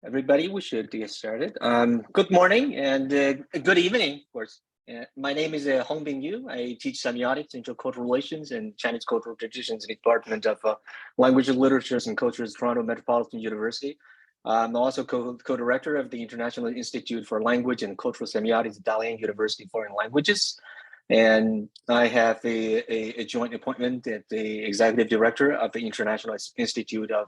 Everybody, we should get started. Good morning and good evening, of course. My name is Hongbing Yu. I teach semiotics, intercultural relations, and Chinese cultural traditions in the Department of Language, Literatures, and Cultures, Toronto Metropolitan University. I'm also co-director of the International Institute for Language and Cultural Semiotics at Dalian University Foreign Languages. And I have a joint appointment at the executive director of the International Institute of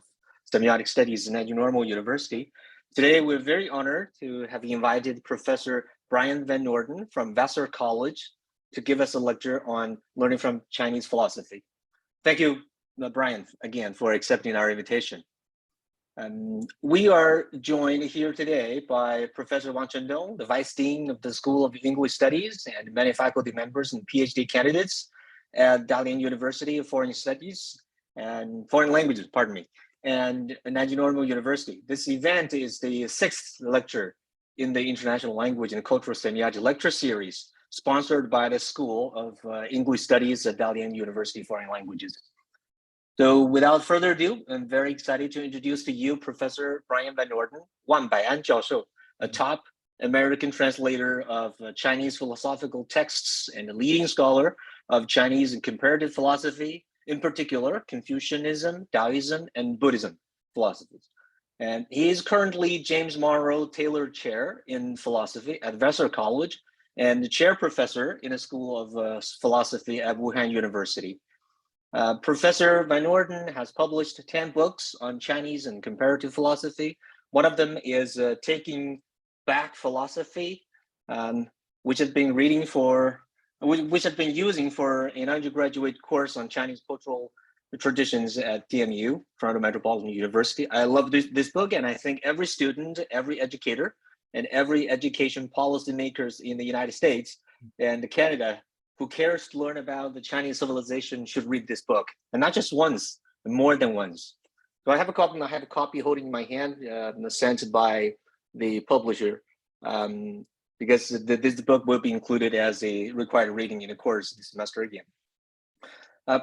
Semiotic Studies at Normal University. Today, we're very honored to have invited Professor Bryan Van Norden from Vassar College to give us a lecture on learning from Chinese philosophy. Thank you, Bryan, again, for accepting our invitation. We are joined here today by Professor Wang Chendong, the Vice Dean of the School of English Studies, and many faculty members and PhD candidates at Dalian University of Foreign Studies and Foreign Languages, pardon me, and Nanjing Normal University. This event is the 6th lecture in the International Language and Cultural Semiotic Lecture Series, sponsored by the School of English Studies at Dalian University Foreign Languages. So without further ado, I'm very excited to introduce to you Professor Bryan Van Norden, Wan Bai'an Jiaoshou, a top American translator of Chinese philosophical texts and a leading scholar of Chinese and comparative philosophy, in particular, Confucianism, Taoism, and Buddhism philosophies. And he is currently James Monroe Taylor Chair in Philosophy at Vassar College and the Chair Professor in the School of Philosophy at Wuhan University. Professor Van Norden has published 10 books on Chinese and comparative philosophy. One of them is Taking Back Philosophy, which has been using for an undergraduate course on Chinese cultural traditions at TMU, Toronto Metropolitan University. I love this book, and I think every student, every educator, and every education policymakers in the United States and Canada who cares to learn about the Chinese civilization should read this book, and not just once, but more than once. So I have a copy. I have a copy holding in my hand, sent by the publisher. Because this book will be included as a required reading in the course this semester again.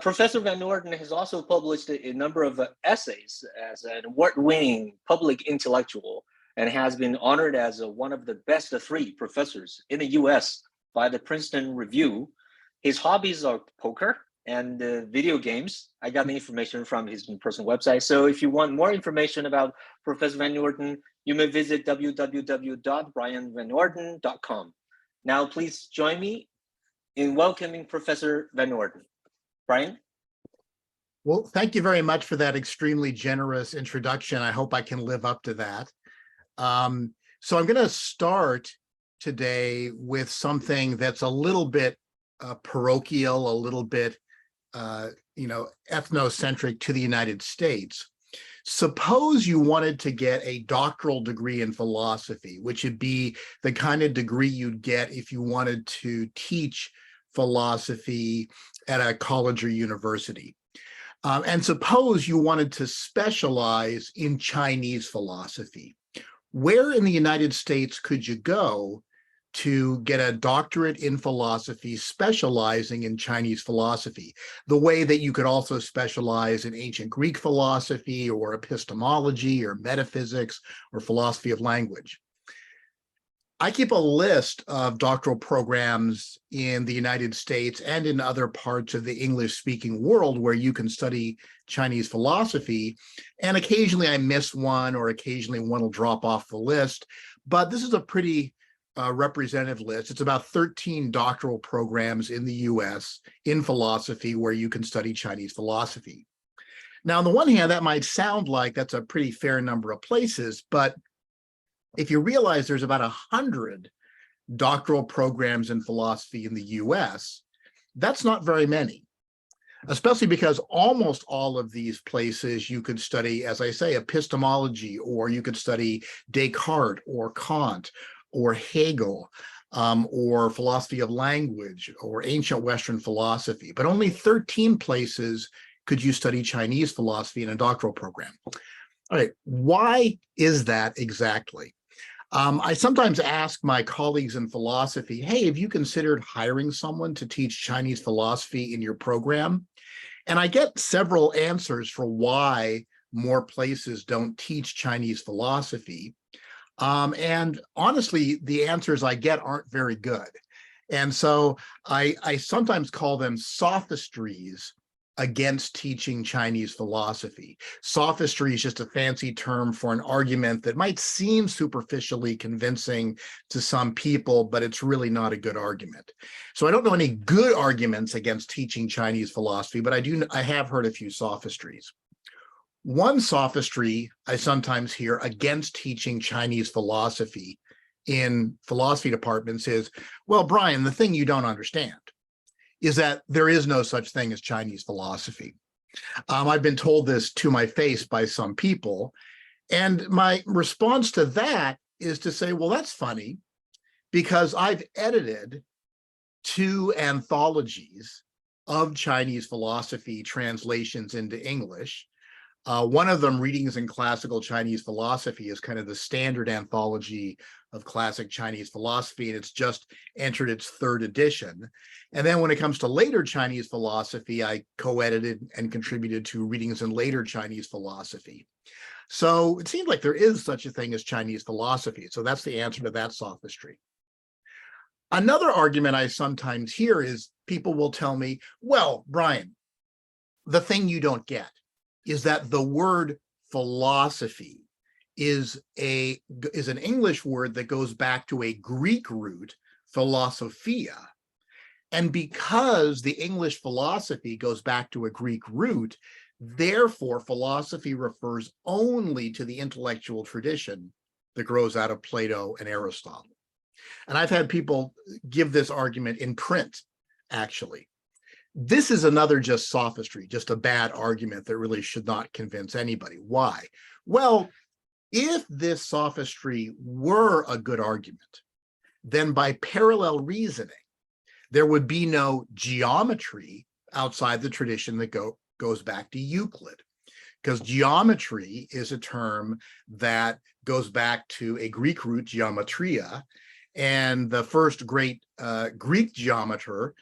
Professor Van Norden has also published a number of essays as an award-winning public intellectual and has been honored as one of the best of 3 professors in the US by the Princeton Review. His hobbies are poker and video games. I got the information from his personal website. So if you want more information about Professor Van Norden, you may visit www.bryanvannorden.com. Now, please join me in welcoming Professor Van Norden. Bryan? Well, thank you very much for that extremely generous introduction. I hope I can live up to that. So I'm going to start today with something that's a little bit parochial, a little bit ethnocentric to the United States. Suppose you wanted to get a doctoral degree in philosophy, which would be the kind of degree you'd get if you wanted to teach philosophy at a college or university. And suppose you wanted to specialize in Chinese philosophy. Where in the United States could you go to get a doctorate in philosophy specializing in Chinese philosophy, the way that you could also specialize in ancient Greek philosophy or epistemology or metaphysics or philosophy of language? I keep a list of doctoral programs in the United States and in other parts of the English-speaking world where you can study Chinese philosophy, and occasionally I miss one or occasionally one will drop off the list, but this is a pretty representative list. It's about 13 doctoral programs in the US in philosophy where you can study Chinese philosophy. Now, on the one hand, that might sound like that's a pretty fair number of places, but if you realize there's about 100 doctoral programs in philosophy in the US, that's not very many, especially because almost all of these places you could study, as I say, epistemology, or you could study Descartes or Kant or Hegel, or philosophy of language, or ancient Western philosophy. But only 13 places could you study Chinese philosophy in a doctoral program. All right, why is that exactly? I sometimes ask my colleagues in philosophy, hey, have you considered hiring someone to teach Chinese philosophy in your program? And I get several answers for why more places don't teach Chinese philosophy. And honestly, the answers I get aren't very good. And so I sometimes call them sophistries against teaching Chinese philosophy. Sophistry is just a fancy term for an argument that might seem superficially convincing to some people, but it's really not a good argument. So I don't know any good arguments against teaching Chinese philosophy, but I have heard a few sophistries. One sophistry I sometimes hear against teaching Chinese philosophy in philosophy departments is, well, Bryan, the thing you don't understand is that there is no such thing as Chinese philosophy. I've been told this to my face by some people, and my response to that is to say, well, that's funny, because I've edited 2 anthologies of Chinese philosophy translations into English. One of them, Readings in Classical Chinese Philosophy, is kind of the standard anthology of classic Chinese philosophy, and it's just entered its 3rd edition. And then when it comes to later Chinese philosophy, I co-edited and contributed to Readings in Later Chinese Philosophy. So it seems like there is such a thing as Chinese philosophy. So that's the answer to that sophistry. Another argument I sometimes hear is people will tell me, well, Bryan, the thing you don't get is that the word philosophy is an English word that goes back to a Greek root, philosophia. And because the English philosophy goes back to a Greek root, therefore philosophy refers only to the intellectual tradition that grows out of Plato and Aristotle. And I've had people give this argument in print, actually. This is another just sophistry, just a bad argument that really should not convince anybody. Why? Well, if this sophistry were a good argument, then by parallel reasoning, there would be no geometry outside the tradition that goes back to Euclid, because geometry is a term that goes back to a Greek root, geometria, and the first great Greek geometer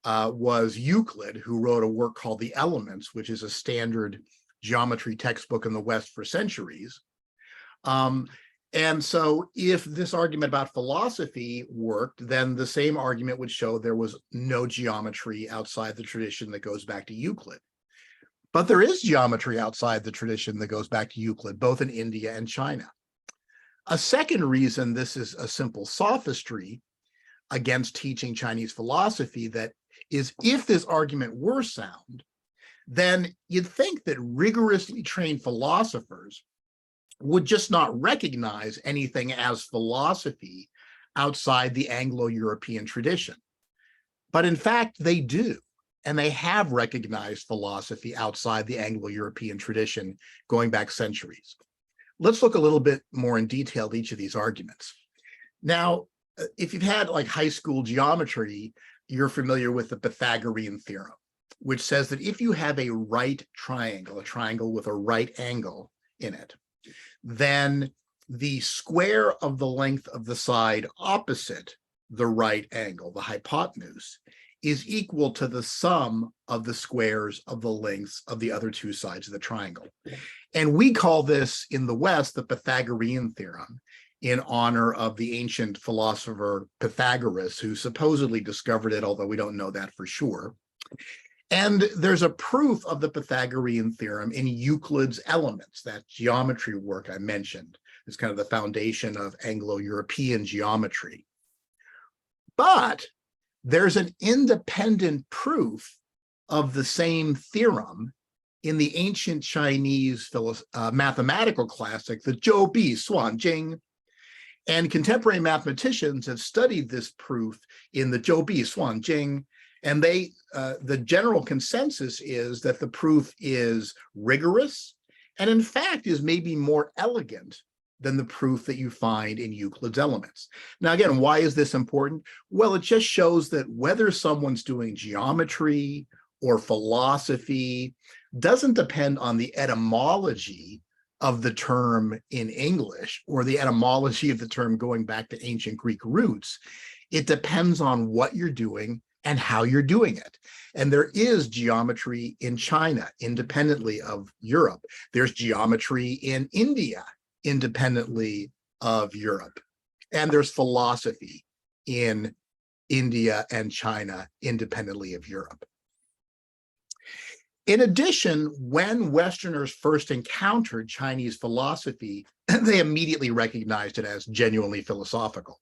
was Euclid, who wrote a work called The Elements, which is a standard geometry textbook in the West for centuries. And so if this argument about philosophy worked, then the same argument would show there was no geometry outside the tradition that goes back to Euclid. But there is geometry outside the tradition that goes back to Euclid, both in India and China. A second reason this is a simple sophistry against teaching Chinese philosophy that is, if this argument were sound, then you'd think that rigorously trained philosophers would just not recognize anything as philosophy outside the Anglo-European tradition. But in fact, they do, and they have recognized philosophy outside the Anglo-European tradition going back centuries. Let's look a little bit more in detail at each of these arguments. Now, if you've had like high school geometry, you're familiar with the Pythagorean theorem, which says that if you have a right triangle, a triangle with a right angle in it, then the square of the length of the side opposite the right angle, the hypotenuse, is equal to the sum of the squares of the lengths of the other 2 sides of the triangle. And we call this in the West the Pythagorean theorem, in honor of the ancient philosopher Pythagoras, who supposedly discovered it, although we don't know that for sure. And there's a proof of the Pythagorean theorem in Euclid's Elements, that geometry work I mentioned. It's kind of the foundation of Anglo-European geometry. But there's an independent proof of the same theorem in the ancient Chinese mathematical classic, the Zhou Bi Suan Jing. And contemporary mathematicians have studied this proof in the Zhou Bi Suan Jing, and the general consensus is that the proof is rigorous, and in fact is maybe more elegant than the proof that you find in Euclid's Elements. Now, again, why is this important? Well, it just shows that whether someone's doing geometry or philosophy doesn't depend on the etymology of the term in English or the etymology of the term going back to ancient Greek roots. It depends on what you're doing and how you're doing it. And there is geometry in China, independently of Europe. There's geometry in India, independently of Europe. And there's philosophy in India and China, independently of Europe. In addition, when Westerners first encountered Chinese philosophy, they immediately recognized it as genuinely philosophical.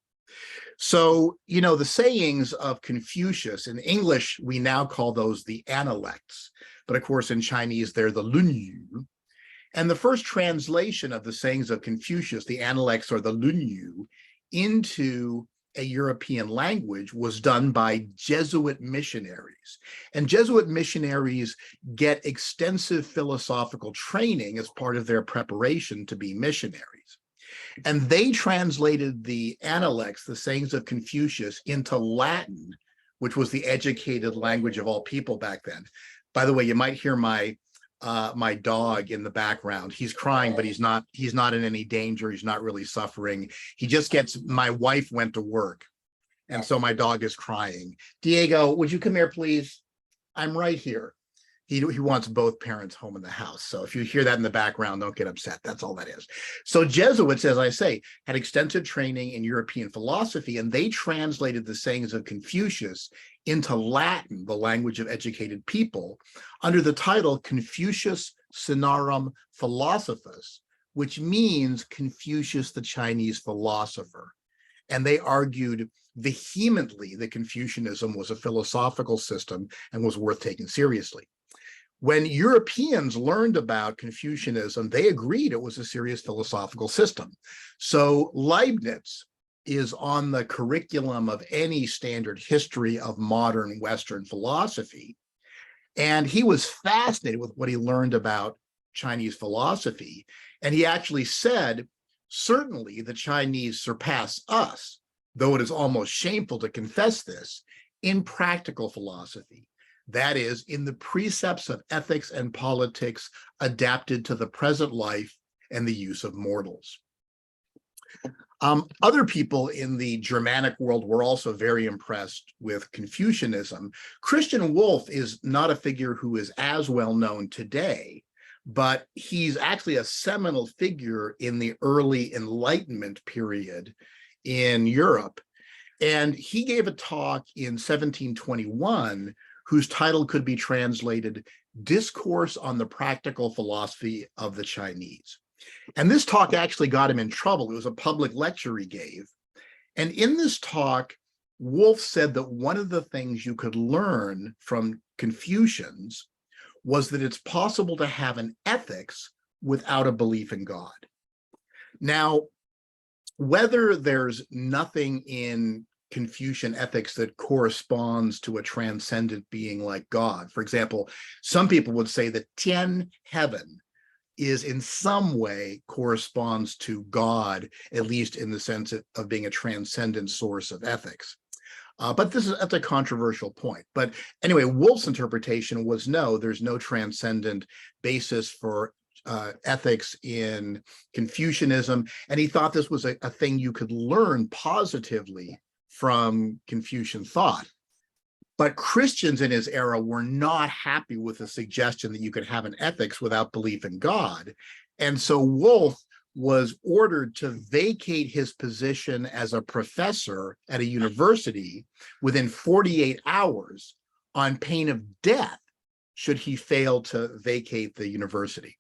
So, you know, the sayings of Confucius, in English, we now call those the analects, but of course in Chinese, they're the lunyu. And the first translation of the sayings of Confucius, the analects or the lunyu, into a European language was done by Jesuit missionaries. And Jesuit missionaries get extensive philosophical training as part of their preparation to be missionaries. And they translated the analects, the sayings of Confucius, into Latin, which was the educated language of all people back then. By the way, you might hear my dog in the background. He's crying, but he's not in any danger. He's not really suffering. He just gets, my wife went to work, and so my dog is crying. Diego, would you come here, please? I'm right here. He wants both parents home in the house. So if you hear that in the background, don't get upset. That's all that is. So Jesuits, as I say, had extensive training in European philosophy, and they translated the sayings of Confucius into Latin, the language of educated people, under the title Confucius Sinarum Philosophus, which means Confucius the Chinese philosopher. And they argued vehemently that Confucianism was a philosophical system and was worth taking seriously. When Europeans learned about Confucianism, they agreed it was a serious philosophical system. So Leibniz is on the curriculum of any standard history of modern Western philosophy. And he was fascinated with what he learned about Chinese philosophy. And he actually said, certainly the Chinese surpass us, though it is almost shameful to confess this, in practical philosophy. That is, in the precepts of ethics and politics adapted to the present life and the use of mortals. Other people in the Germanic world were also very impressed with Confucianism. Christian Wolff is not a figure who is as well known today, but he's actually a seminal figure in the early Enlightenment period in Europe. And he gave a talk in 1721 whose title could be translated Discourse on the Practical Philosophy of the Chinese. And this talk actually got him in trouble. It was a public lecture he gave. And in this talk, Wolff said that one of the things you could learn from Confucians was that it's possible to have an ethics without a belief in God. Now, whether there's nothing in Confucian ethics that corresponds to a transcendent being like God. For example, some people would say that Tian, heaven, is in some way corresponds to God, at least in the sense of being a transcendent source of ethics. But that's a controversial point. But anyway, Wolff's interpretation was no, there's no transcendent basis for ethics in Confucianism. And he thought this was a thing you could learn positively from Confucian thought. But Christians in his era were not happy with the suggestion that you could have an ethics without belief in God. And so Wolff was ordered to vacate his position as a professor at a university within 48 hours on pain of death should he fail to vacate the university.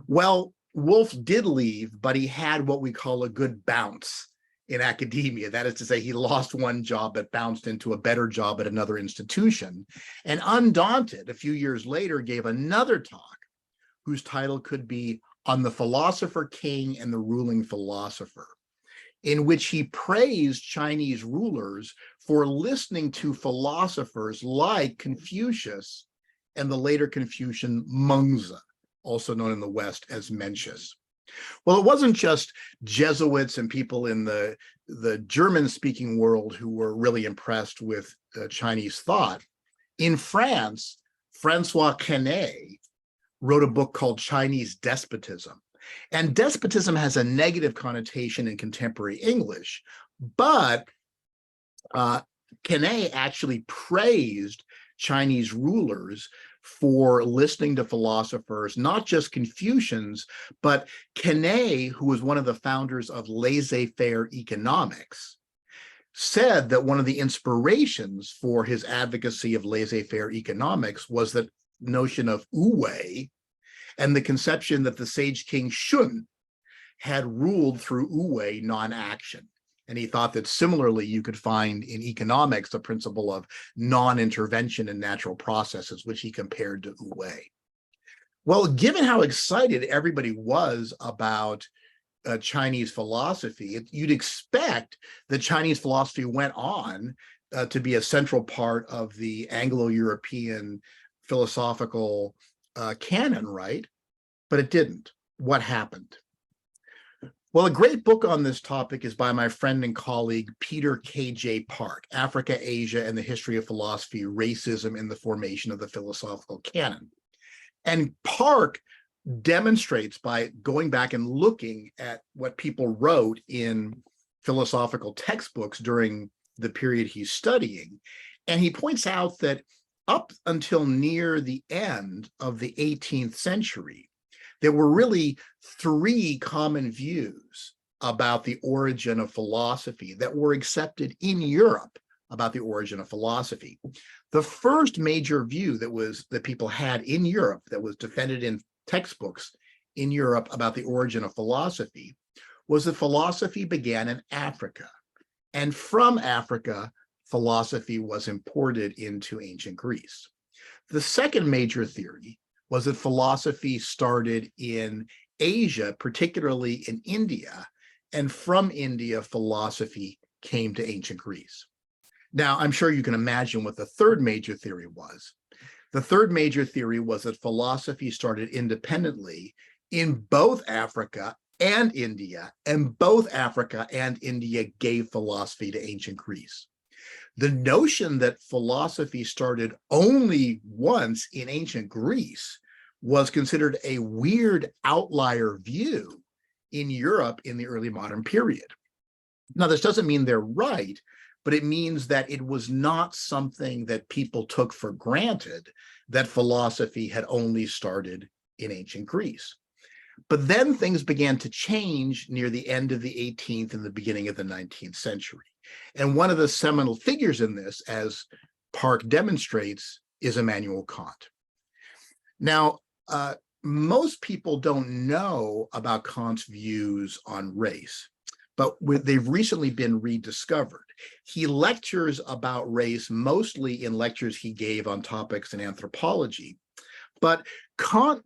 Well, Wolff did leave, but he had what we call a good bounce in academia. That is to say, he lost one job but bounced into a better job at another institution. And undaunted, a few years later, gave another talk whose title could be On the Philosopher King and the Ruling Philosopher, in which he praised Chinese rulers for listening to philosophers like Confucius and the later Confucian Mengzi, also known in the West as Mencius. Well, it wasn't just Jesuits and people in the German-speaking world who were really impressed with Chinese thought. In France, Francois Quesnay wrote a book called Chinese Despotism. And despotism has a negative connotation in contemporary English, but Kenne actually praised Chinese rulers for listening to philosophers, not just Confucians, but Kenne, who was one of the founders of laissez-faire economics, said that one of the inspirations for his advocacy of laissez-faire economics was the notion of wu-wei and the conception that the sage king Shun had ruled through wu-wei non-action. And he thought that similarly, you could find in economics the principle of non-intervention in natural processes, which he compared to wu-wei. Well, given how excited everybody was about Chinese philosophy, you'd expect that Chinese philosophy went on to be a central part of the Anglo-European philosophical canon, right? But it didn't. What happened? Well, a great book on this topic is by my friend and colleague, Peter K.J. Park, Africa, Asia, and the History of Philosophy, Racism in the Formation of the Philosophical Canon. And Park demonstrates by going back and looking at what people wrote in philosophical textbooks during the period he's studying. And he points out that up until near the end of the 18th century, there were really three common views about the origin of philosophy that were accepted in Europe about the origin of philosophy. The first major view that people had in Europe that was defended in textbooks in Europe about the origin of philosophy was that philosophy began in Africa. And from Africa, philosophy was imported into ancient Greece. The second major theory was that philosophy started in Asia, particularly in India, and from India, philosophy came to ancient Greece. Now, I'm sure you can imagine what the third major theory was. The third major theory was that philosophy started independently in both Africa and India, and both Africa and India gave philosophy to ancient Greece. The notion that philosophy started only once in ancient Greece was considered a weird outlier view in Europe in the early modern period. Now, this doesn't mean they're right, but it means that it was not something that people took for granted that philosophy had only started in ancient Greece. But then things began to change near the end of the 18th and the beginning of the 19th century. And one of the seminal figures in this, as Park demonstrates, is Immanuel Kant. Now, most people don't know about Kant's views on race, but they've recently been rediscovered. He lectures about race mostly in lectures he gave on topics in anthropology, but Kant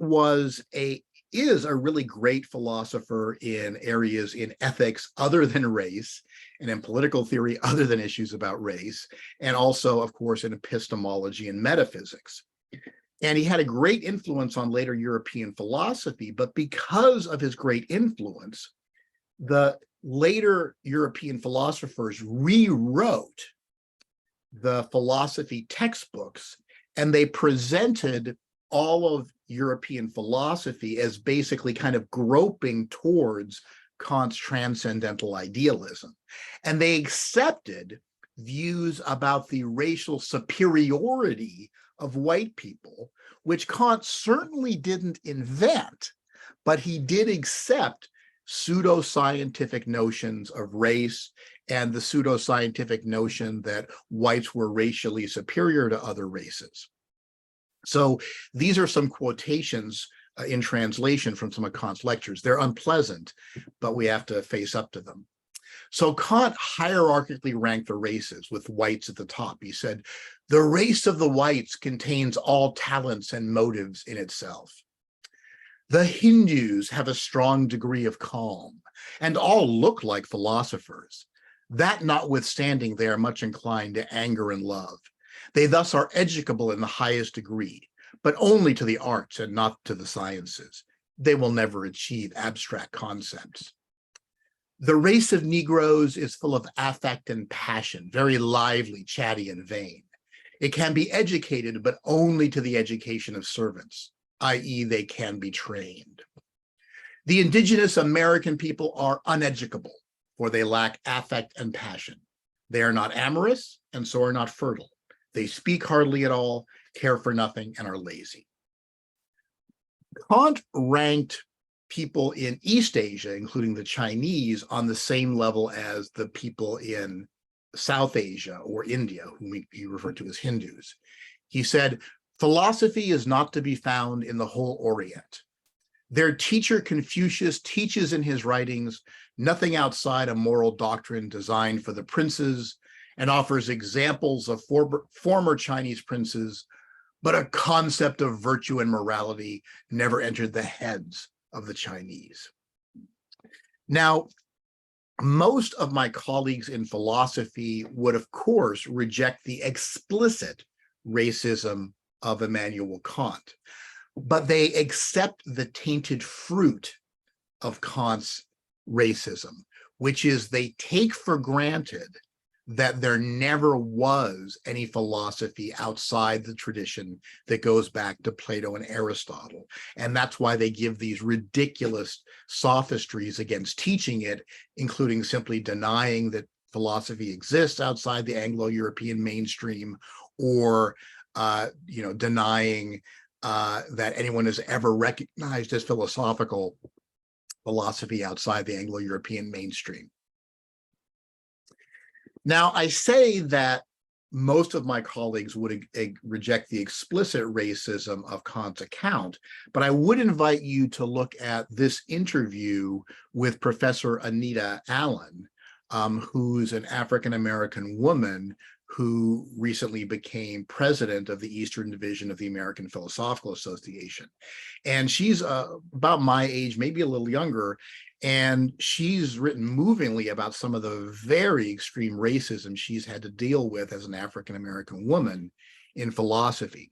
is a really great philosopher in areas in ethics other than race, and in political theory other than issues about race, and also, of course, in epistemology and metaphysics. And he had a great influence on later European philosophy, but because of his great influence, the later European philosophers rewrote the philosophy textbooks, and they presented all of European philosophy as basically kind of groping towards Kant's transcendental idealism. And they accepted views about the racial superiority of white people, which Kant certainly didn't invent, but he did accept pseudoscientific notions of race and the pseudoscientific notion that whites were racially superior to other races. So these are some quotations in translation from some of Kant's lectures. They're unpleasant, but we have to face up to them. So Kant hierarchically ranked the races with whites at the top. He said, the race of the whites contains all talents and motives in itself. The Hindus have a strong degree of calm, and all look like philosophers. That notwithstanding, they are much inclined to anger and love. They thus are educable in the highest degree, but only to the arts and not to the sciences. They will never achieve abstract concepts. The race of Negroes is full of affect and passion, very lively, chatty, and vain. It can be educated, but only to the education of servants, i.e., they can be trained. The indigenous American people are uneducable, for they lack affect and passion. They are not amorous, and so are not fertile. They speak hardly at all, care for nothing, and are lazy. Kant ranked people in East Asia, including the Chinese, on the same level as the people in South Asia or India, whom he referred to as Hindus. He said, philosophy is not to be found in the whole Orient. Their teacher Confucius teaches in his writings nothing outside a moral doctrine designed for the princes, and offers examples of former Chinese princes, but a concept of virtue and morality never entered the heads of the Chinese. Now, most of my colleagues in philosophy would, of course, reject the explicit racism of Immanuel Kant, but they accept the tainted fruit of Kant's racism, which is they take for granted that there never was any philosophy outside the tradition that goes back to Plato and Aristotle. And that's why they give these ridiculous sophistries against teaching it, including simply denying that philosophy exists outside the Anglo-European mainstream, or denying that anyone has ever recognized as philosophical philosophy outside the Anglo-European mainstream. Now, I say that most of my colleagues would reject the explicit racism of Kant's account, but I would invite you to look at this interview with Professor Anita Allen, who's an African-American woman who recently became president of the Eastern Division of the American Philosophical Association. And she's about my age, maybe a little younger, and she's written movingly about some of the very extreme racism she's had to deal with as an African-American woman in philosophy.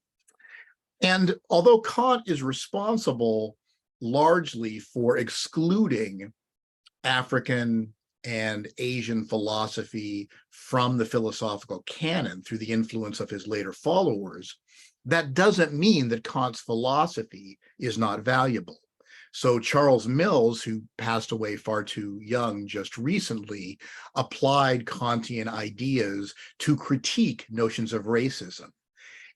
And although Kant is responsible largely for excluding African and Asian philosophy from the philosophical canon through the influence of his later followers, that doesn't mean that Kant's philosophy is not valuable. So Charles Mills, who passed away far too young just recently, applied Kantian ideas to critique notions of racism.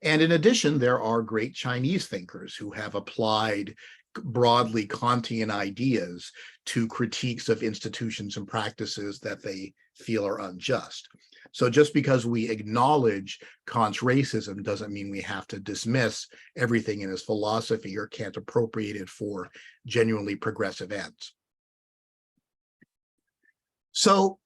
And in addition, there are great Chinese thinkers who have applied broadly Kantian ideas to critiques of institutions and practices that they feel are unjust. So just because we acknowledge Kant's racism doesn't mean we have to dismiss everything in his philosophy or can't appropriate it for genuinely progressive ends. So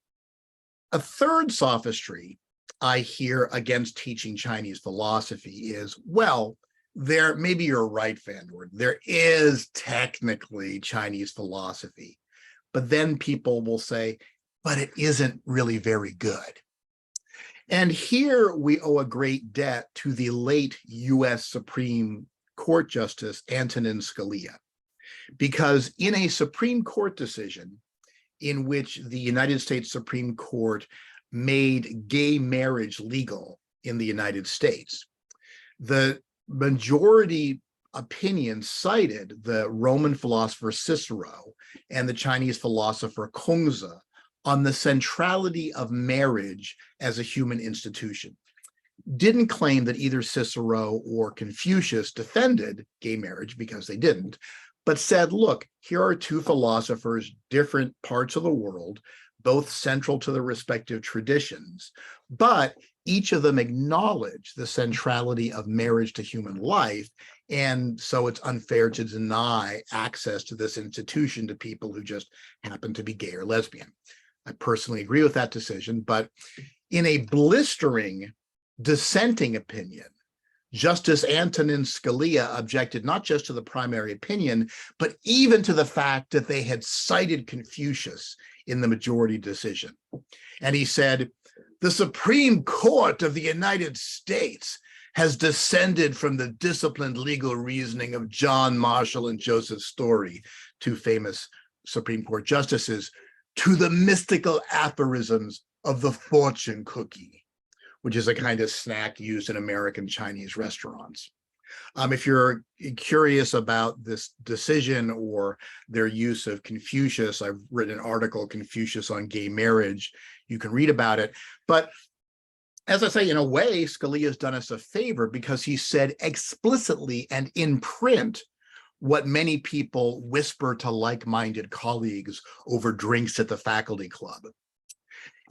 a third sophistry I hear against teaching Chinese philosophy is, well, maybe you're right, Van Norden, there is technically Chinese philosophy, but then people will say, but it isn't really very good. And here we owe a great debt to the late US Supreme Court Justice Antonin Scalia, because in a Supreme Court decision in which the United States Supreme Court made gay marriage legal in the United States, the majority opinion cited the Roman philosopher Cicero and the Chinese philosopher Kongzi on the centrality of marriage as a human institution. Didn't claim that either Cicero or Confucius defended gay marriage, because they didn't, but said, look, here are two philosophers, different parts of the world, both central to their respective traditions, but each of them acknowledge the centrality of marriage to human life, and so it's unfair to deny access to this institution to people who just happen to be gay or lesbian. I personally agree with that decision, but in a blistering dissenting opinion, Justice Antonin Scalia objected not just to the primary opinion, but even to the fact that they had cited Confucius in the majority decision. And he said, the Supreme Court of the United States has descended from the disciplined legal reasoning of John Marshall and Joseph Story, two famous Supreme Court justices, to the mystical aphorisms of the fortune cookie, which is a kind of snack used in American Chinese restaurants. If you're curious about this decision or their use of Confucius, I've written an article, Confucius on Gay Marriage. You can read about it. But as I say, in a way, Scalia's done us a favor because he said explicitly and in print what many people whisper to like-minded colleagues over drinks at the faculty club.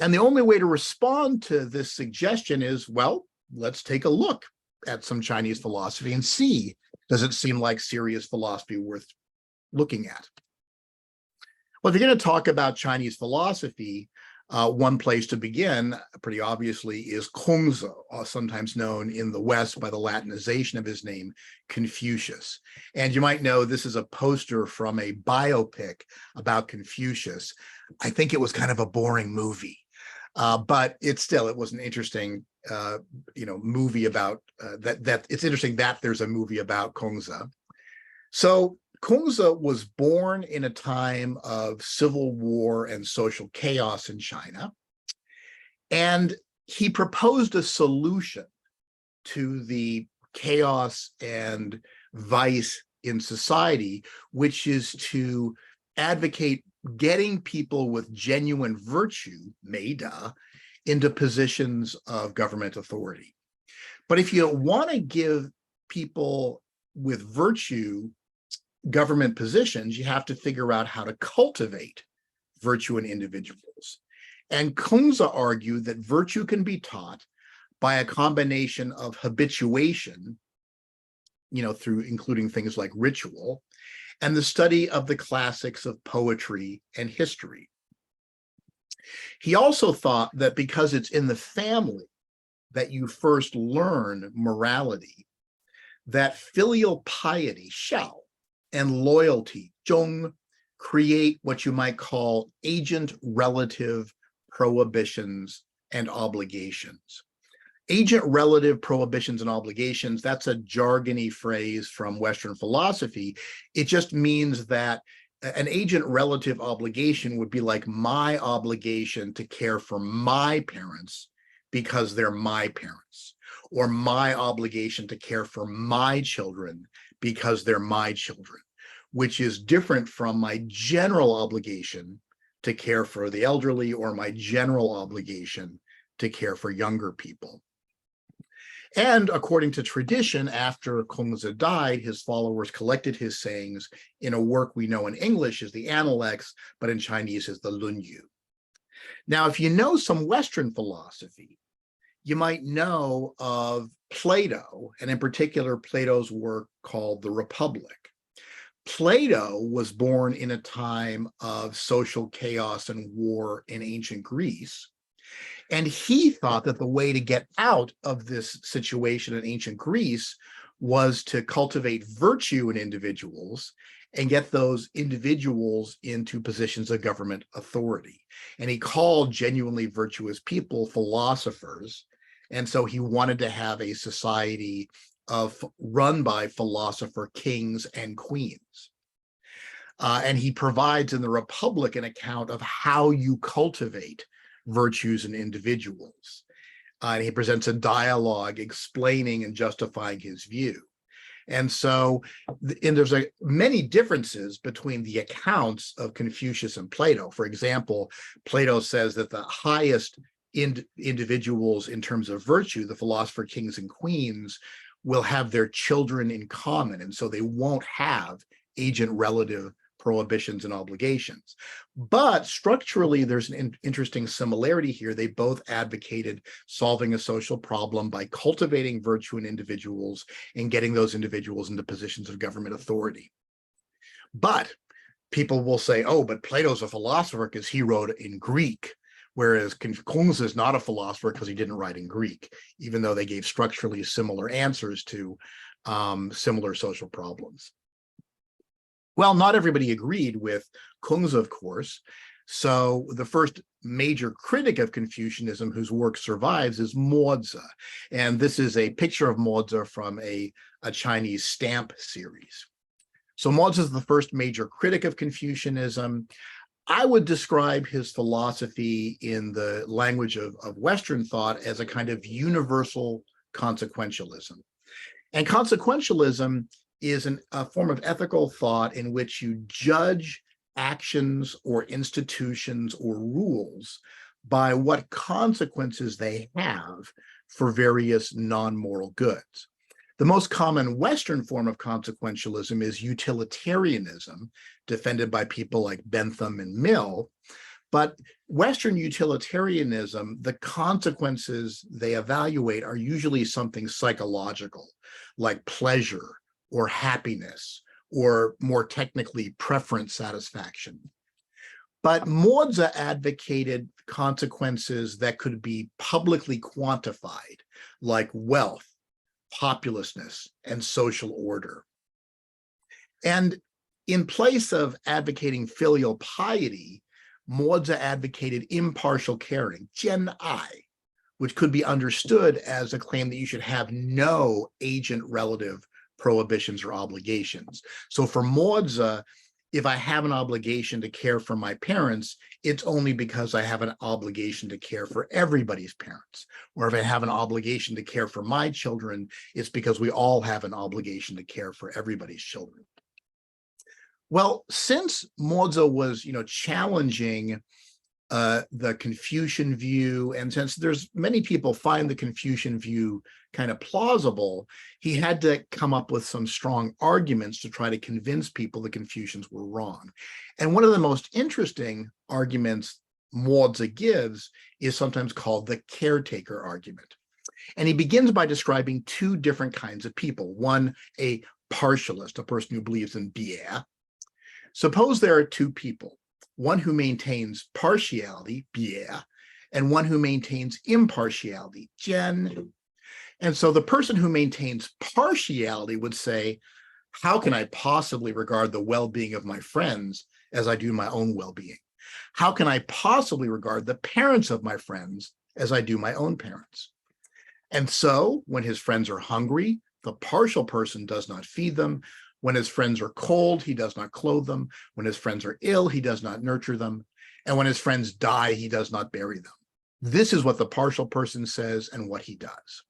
And the only way to respond to this suggestion is, well, let's take a look at some Chinese philosophy and see, does it seem like serious philosophy worth looking at? Well, if you're going to talk about Chinese philosophy, one place to begin, pretty obviously, is Kongzi, sometimes known in the West by the Latinization of his name, Confucius. And you might know this is a poster from a biopic about Confucius. I think it was kind of a boring movie, but it was an interesting, movie about that. It's interesting that there's a movie about Kongzi. So Kongzi was born in a time of civil war and social chaos in China, and he proposed a solution to the chaos and vice in society, which is to advocate getting people with genuine virtue, meida, into positions of government authority. But if you want to give people with virtue government positions, you have to figure out how to cultivate virtue in individuals. And Kongzi argued that virtue can be taught by a combination of habituation, through including things like ritual, and the study of the classics of poetry and history. He also thought that because it's in the family that you first learn morality, that filial piety, xiao, and loyalty, zhong, create what you might call agent-relative prohibitions and obligations. Agent-relative prohibitions and obligations, that's a jargony phrase from Western philosophy. It just means that an agent-relative obligation would be like my obligation to care for my parents because they're my parents, or my obligation to care for my children because they're my children, which is different from my general obligation to care for the elderly or my general obligation to care for younger people. And according to tradition, after Kongzi died, his followers collected his sayings in a work we know in English as the Analects, but in Chinese as the Lunyu. Now, if you know some Western philosophy, you might know of Plato, and in particular, Plato's work called The Republic. Plato was born in a time of social chaos and war in ancient Greece. And he thought that the way to get out of this situation in ancient Greece was to cultivate virtue in individuals and get those individuals into positions of government authority. And he called genuinely virtuous people philosophers. And so he wanted to have a society run by philosopher kings and queens. And he provides in the Republic an account of how you cultivate virtues in individuals. And he presents a dialogue explaining and justifying his view. And so there's many differences between the accounts of Confucius and Plato. For example, Plato says that the highest individuals in terms of virtue, the philosopher kings and queens, will have their children in common. And so they won't have agent-relative prohibitions and obligations. But structurally, there's an interesting similarity here. They both advocated solving a social problem by cultivating virtue in individuals and getting those individuals into positions of government authority. But people will say, oh, but Plato's a philosopher because he wrote in Greek, whereas Kongzi is not a philosopher because he didn't write in Greek, even though they gave structurally similar answers to similar social problems. Well, not everybody agreed with Kongzi, of course. So the first major critic of Confucianism whose work survives is Mozi. And this is a picture of Mozi from a Chinese stamp series. So Mozi is the first major critic of Confucianism. I would describe his philosophy in the language of Western thought as a kind of universal consequentialism. And consequentialism is a form of ethical thought in which you judge actions or institutions or rules by what consequences they have for various non-moral goods. The most common Western form of consequentialism is utilitarianism, defended by people like Bentham and Mill. But Western utilitarianism, the consequences they evaluate are usually something psychological, like pleasure or happiness, or more technically, preference satisfaction. But Moza advocated consequences that could be publicly quantified, like wealth, populousness, and social order. And in place of advocating filial piety, Moza advocated impartial caring, Gen-I, which could be understood as a claim that you should have no agent-relative prohibitions or obligations. So for Moza, if I have an obligation to care for my parents, it's only because I have an obligation to care for everybody's parents. Or if I have an obligation to care for my children, it's because we all have an obligation to care for everybody's children. Well, since Moza was, challenging the Confucian view, and since there's many people find the Confucian view kind of plausible, he had to come up with some strong arguments to try to convince people the Confucians were wrong. And one of the most interesting arguments Moza gives is sometimes called the caretaker argument. And he begins by describing two different kinds of people. One, a partialist, a person who believes in bier. Suppose there are two people, one who maintains partiality, bier, and one who maintains impartiality, jian. And so the person who maintains partiality would say, how can I possibly regard the well-being of my friends as I do my own well-being? How can I possibly regard the parents of my friends as I do my own parents? And so when his friends are hungry, the partial person does not feed them. When his friends are cold, he does not clothe them. When his friends are ill, he does not nurture them. And when his friends die, he does not bury them. This is what the partial person says and what he does.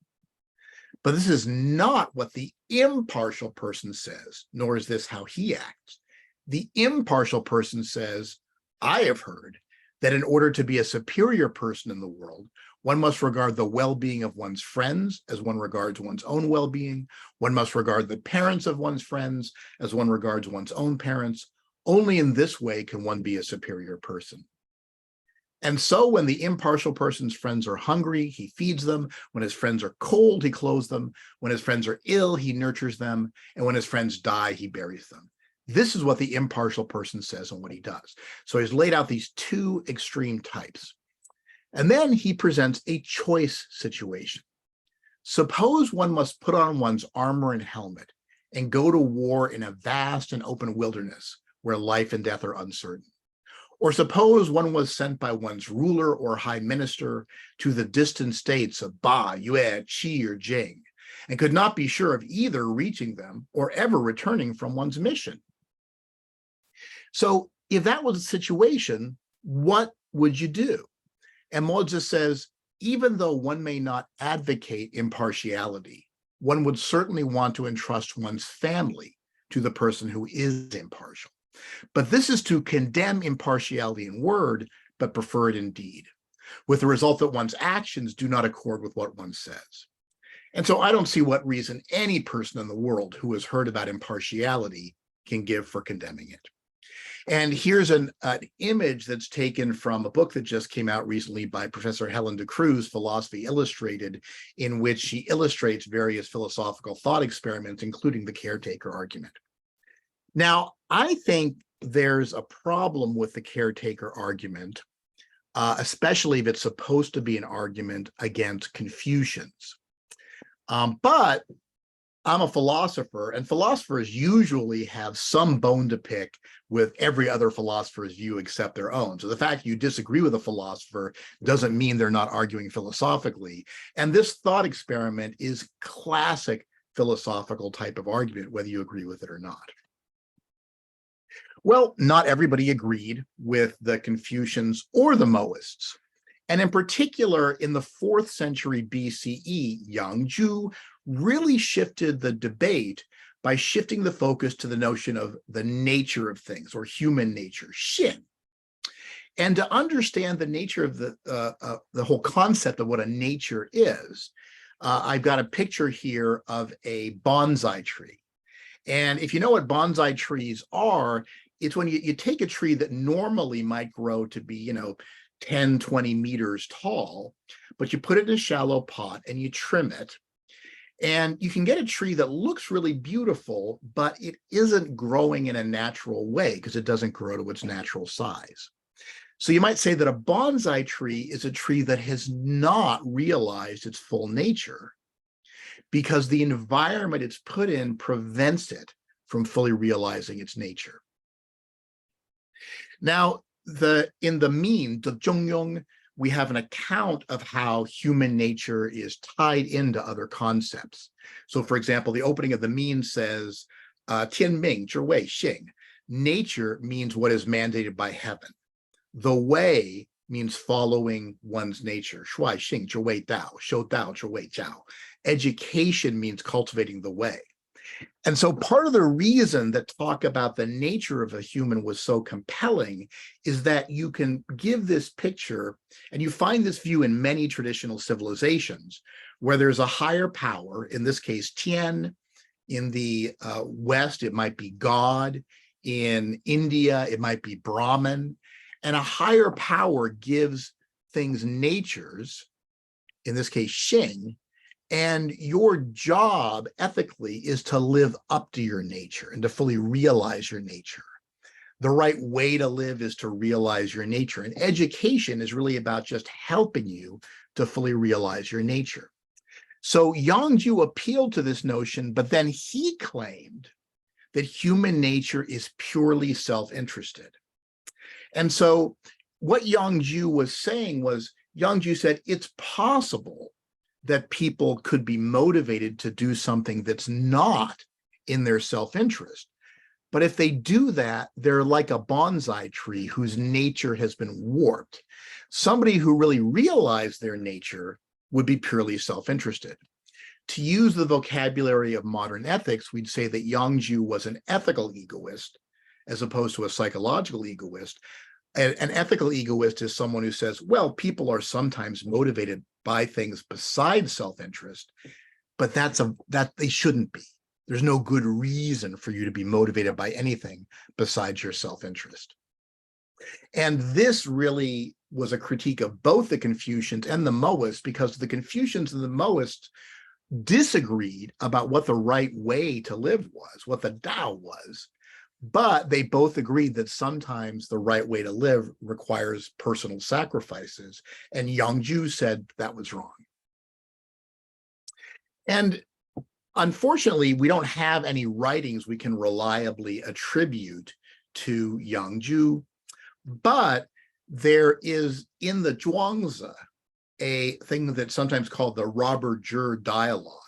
But this is not what the impartial person says, nor is this how he acts. The impartial person says, I have heard that in order to be a superior person in the world, one must regard the well-being of one's friends as one regards one's own well-being. One must regard the parents of one's friends as one regards one's own parents. Only in this way can one be a superior person. And so when the impartial person's friends are hungry, he feeds them. When his friends are cold, he clothes them. When his friends are ill, he nurtures them. And when his friends die, he buries them. This is what the impartial person says and what he does. So he's laid out these two extreme types. And then he presents a choice situation. Suppose one must put on one's armor and helmet and go to war in a vast and open wilderness where life and death are uncertain. Or suppose one was sent by one's ruler or high minister to the distant states of Ba, Yue, Qi, or Jing, and could not be sure of either reaching them or ever returning from one's mission. So if that was the situation, what would you do? And Moza says, even though one may not advocate impartiality, one would certainly want to entrust one's family to the person who is impartial. But this is to condemn impartiality in word, but prefer it in deed, with the result that one's actions do not accord with what one says. And so I don't see what reason any person in the world who has heard about impartiality can give for condemning it. And here's an image that's taken from a book that just came out recently by Professor Helen de Cruz, Philosophy Illustrated, in which she illustrates various philosophical thought experiments, including the caretaker argument. Now, I think there's a problem with the caretaker argument, especially if it's supposed to be an argument against Confucians. But I'm a philosopher, and philosophers usually have some bone to pick with every other philosopher's view except their own. So the fact you disagree with a philosopher doesn't mean they're not arguing philosophically. And this thought experiment is classic philosophical type of argument, whether you agree with it or not. Well, not everybody agreed with the Confucians or the Moists. And in particular, in the 4th century BCE, Yang Zhu really shifted the debate by shifting the focus to the notion of the nature of things, or human nature, Xin. And to understand the nature of the whole concept of what a nature is, I've got a picture here of a bonsai tree. And if you know what bonsai trees are, it's when you take a tree that normally might grow to be, 10, 20 meters tall, but you put it in a shallow pot and you trim it. And you can get a tree that looks really beautiful, but it isn't growing in a natural way because it doesn't grow to its natural size. So you might say that a bonsai tree is a tree that has not realized its full nature because the environment it's put in prevents it from fully realizing its nature. Now, in the Min, the Zhongyong, we have an account of how human nature is tied into other concepts. So, for example, the opening of the Min says, Tian Ming, Zhi Wei Xing. Nature means what is mandated by heaven. The way means following one's nature. Shuai Xing, Zhi Wei Dao, Shou Dao, Zhi Wei Jiao. Education means cultivating the way. And so part of the reason that talk about the nature of a human was so compelling is that you can give this picture, and you find this view in many traditional civilizations, where there's a higher power, in this case, Tian. In the West, it might be God. In India, it might be Brahman. And a higher power gives things natures, in this case, Xing. And your job ethically is to live up to your nature and to fully realize your nature. The right way to live is to realize your nature. And education is really about just helping you to fully realize your nature. So Yangju appealed to this notion, but then he claimed that human nature is purely self-interested. And so what Yangju was saying was, Yangju said, it's possible that people could be motivated to do something that's not in their self-interest. But if they do that, they're like a bonsai tree whose nature has been warped. Somebody who really realized their nature would be purely self-interested. To use the vocabulary of modern ethics, we'd say that Yangju was an ethical egoist as opposed to a psychological egoist. An ethical egoist is someone who says, well, people are sometimes motivated by things besides self-interest, but that they shouldn't be. There's no good reason for you to be motivated by anything besides your self-interest. And this really was a critique of both the Confucians and the Mohists, because the Confucians and the Mohists disagreed about what the right way to live was, what the Tao was. But they both agreed that sometimes the right way to live requires personal sacrifices. And Yangju said that was wrong. And unfortunately, we don't have any writings we can reliably attribute to Yangju. But there is in the Zhuangzi a thing that's sometimes called the Robber Jur dialogue,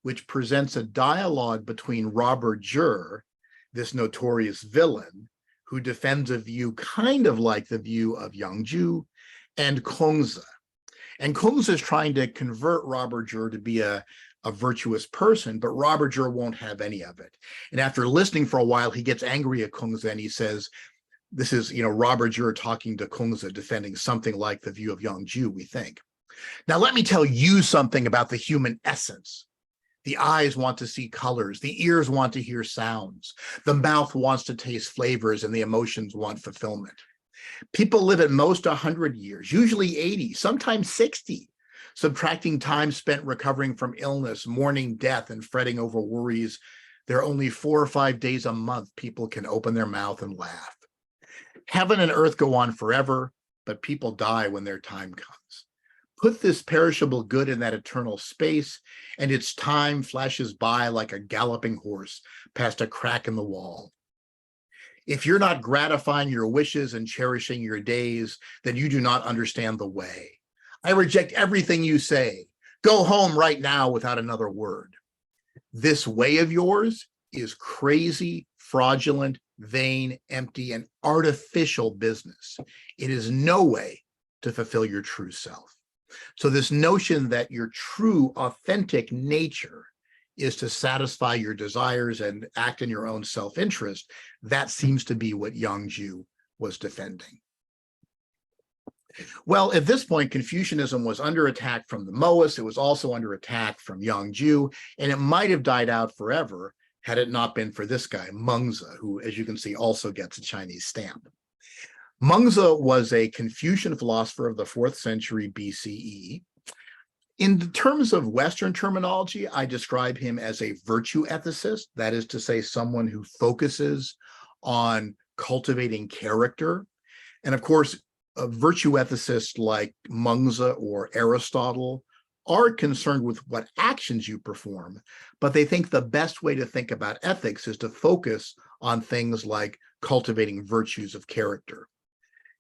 which presents a dialogue between Robber Jur, this notorious villain, who defends a view kind of like the view of Yangju, and Kongzi. And Kongzi is trying to convert Robber Jur to be a virtuous person, but Robber Jur won't have any of it. And after listening for a while, he gets angry at Kongzi and he says, this is, Robber Jur talking to Kongzi, defending something like the view of Yangju, we think. Now, let me tell you something about the human essence. The eyes want to see colors, the ears want to hear sounds, the mouth wants to taste flavors, and the emotions want fulfillment. People live at most 100 years, usually 80, sometimes 60, subtracting time spent recovering from illness, mourning death, and fretting over worries. There are only 4 or 5 days a month people can open their mouth and laugh. Heaven and earth go on forever, but people die when their time comes. Put this perishable good in that eternal space, and its time flashes by like a galloping horse past a crack in the wall. If you're not gratifying your wishes and cherishing your days, then you do not understand the way. I reject everything you say. Go home right now without another word. This way of yours is crazy, fraudulent, vain, empty, and artificial business. It is no way to fulfill your true self. So this notion that your true, authentic nature is to satisfy your desires and act in your own self-interest, that seems to be what Yangju was defending. Well, at this point, Confucianism was under attack from the Mohists. It was also under attack from Yangju, and it might have died out forever had it not been for this guy, Mengzi, who, as you can see, also gets a Chinese stamp. Mengzi was a Confucian philosopher of the 4th century BCE. In terms of Western terminology, I describe him as a virtue ethicist, that is to say, someone who focuses on cultivating character. And of course, virtue ethicists like Mengzi or Aristotle are concerned with what actions you perform, but they think the best way to think about ethics is to focus on things like cultivating virtues of character.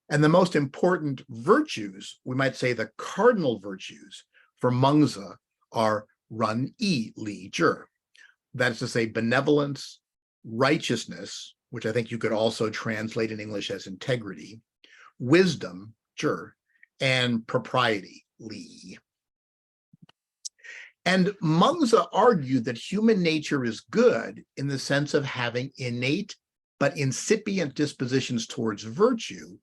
And the most important virtues, we might say the cardinal virtues for Mengzi, are ren yi li zhi. That is to say, benevolence, righteousness, which I think you could also translate in English as integrity, wisdom, zhi, and propriety, li. And Mengzi argued that human nature is good in the sense of having innate but incipient dispositions towards virtue,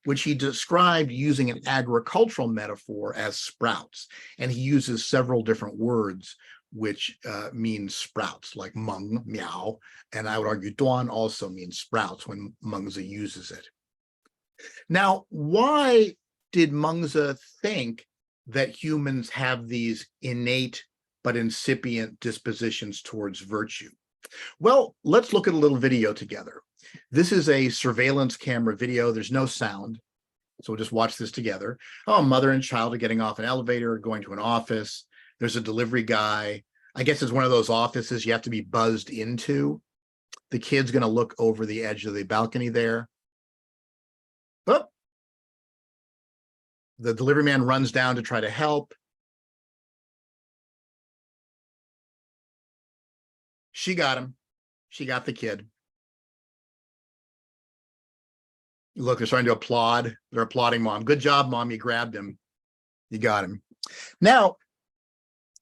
which he described using an agricultural metaphor as sprouts. And he uses several different words which mean sprouts, like meng, meow, and I would argue duan also means sprouts when Mengzi uses it. Now, why did Mengzi think that humans have these innate but incipient dispositions towards virtue? Well, let's look at a little video together. This is a surveillance camera video. There's no sound, so we'll just watch this together. Oh, a mother and child are getting off an elevator, going to an office. There's a delivery guy. I guess it's one of those offices you have to be buzzed into. The kid's going to look over the edge of the balcony there. Oh, the delivery man runs down to try to help. She got him. She got the kid. Look, they're starting to applaud. They're applauding mom. Good job, mom. You grabbed him. You got him. Now,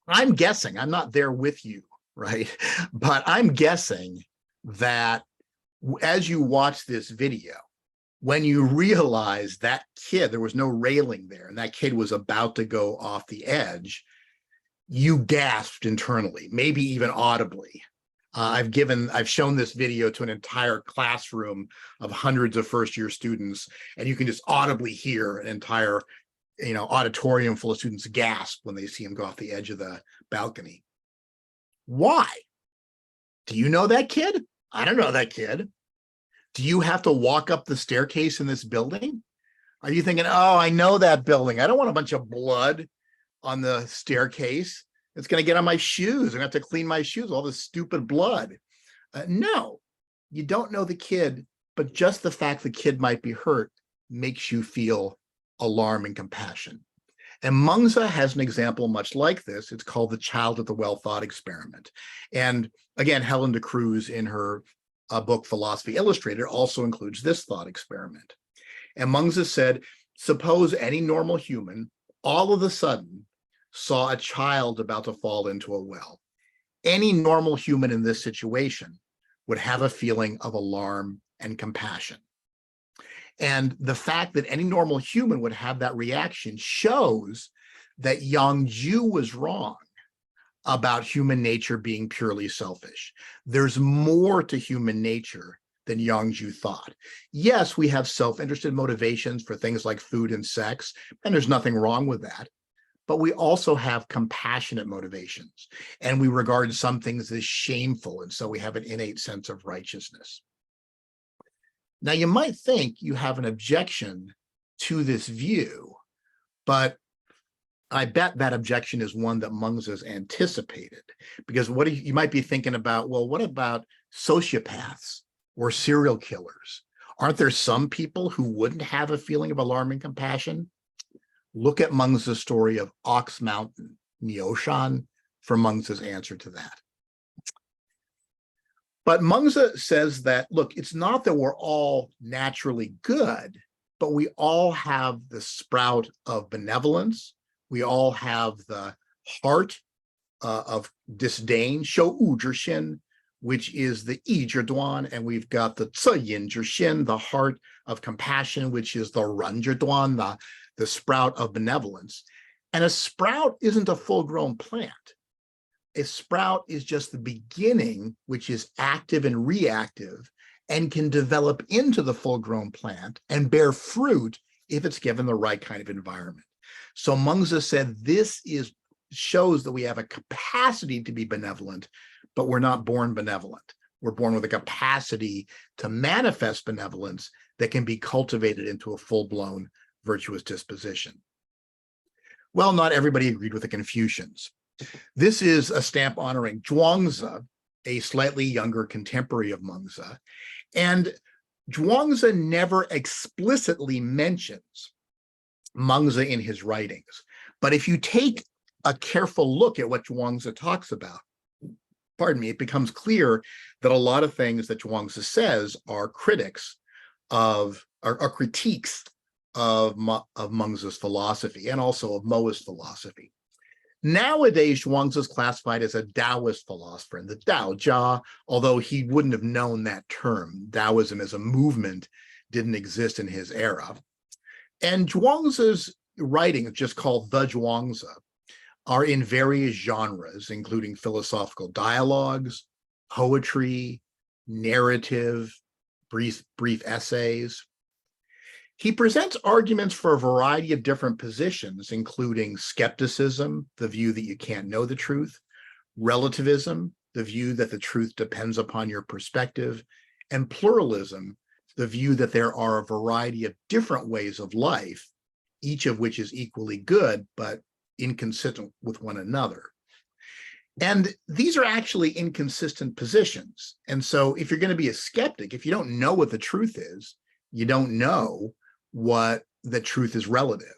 I'm guessing, I'm not there with you, right? But I'm guessing that as you watch this video, when you realize that kid, there was no railing there, and that kid was about to go off the edge, you gasped internally, maybe even audibly. I've shown this video to an entire classroom of hundreds of first-year students, and you can just audibly hear an entire, auditorium full of students gasp when they see him go off the edge of the balcony. Why? Do you know that kid? I don't know that kid. Do you have to walk up the staircase in this building? Are you thinking, oh, I know that building. I don't want a bunch of blood on the staircase. It's going to get on my shoes. I'm going to have to clean my shoes, all this stupid blood. No, you don't know the kid, but just the fact the kid might be hurt makes you feel alarm and compassion. And Mengzi has an example much like this. It's called the child of the well-thought experiment. And again, Helen de Cruz in her book, Philosophy Illustrated, also includes this thought experiment. And Mengzi said, suppose any normal human all of a sudden saw a child about to fall into a well. Any normal human in this situation would have a feeling of alarm and compassion. And the fact that any normal human would have that reaction shows that Yangju was wrong about human nature being purely selfish. There's more to human nature than Yangju thought. Yes, we have self-interested motivations for things like food and sex, and there's nothing wrong with that. But we also have compassionate motivations, and we regard some things as shameful, and so we have an innate sense of righteousness. Now, you might think you have an objection to this view, but I bet that objection is one that Mengzi has anticipated, because what you might be thinking about, well, what about sociopaths or serial killers? Aren't there some people who wouldn't have a feeling of alarm and compassion? Look at Mengzi's story of Ox Mountain, Nioshan, for Mengzi's answer to that. But Mengzi says that, look, it's not that we're all naturally good, but we all have the sprout of benevolence. We all have the heart of disdain, shou wu zhi xin, which is the yi zhi duan, and we've got the ci yin zhi xin, the heart of compassion, which is the ren zhi duan, the the sprout of benevolence. And a sprout isn't a full-grown plant. A sprout is just the beginning, which is active and reactive, and can develop into the full-grown plant and bear fruit if it's given the right kind of environment. So Mengzi said this shows that we have a capacity to be benevolent, but we're not born benevolent. We're born with a capacity to manifest benevolence that can be cultivated into a full-blown virtuous disposition. Well, not everybody agreed with the Confucians. This is a stamp honoring Zhuangzi, a slightly younger contemporary of Mengzi. And Zhuangzi never explicitly mentions Mengzi in his writings. But if you take a careful look at what Zhuangzi talks about, it becomes clear that a lot of things that Zhuangzi says are critiques of Mengzi's philosophy and also of Moa's philosophy. Nowadays, Zhuangzi is classified as a Taoist philosopher, and the Tao Jia, although he wouldn't have known that term, Taoism as a movement didn't exist in his era. And Zhuangzi's writings, just called the Zhuangzi, are in various genres, including philosophical dialogues, poetry, narrative, brief essays. He presents arguments for a variety of different positions, including skepticism, the view that you can't know the truth, relativism, the view that the truth depends upon your perspective, and pluralism, the view that there are a variety of different ways of life, each of which is equally good, but inconsistent with one another. And these are actually inconsistent positions. And so if you're going to be a skeptic, if you don't know what the truth is, you don't know what the truth is relative.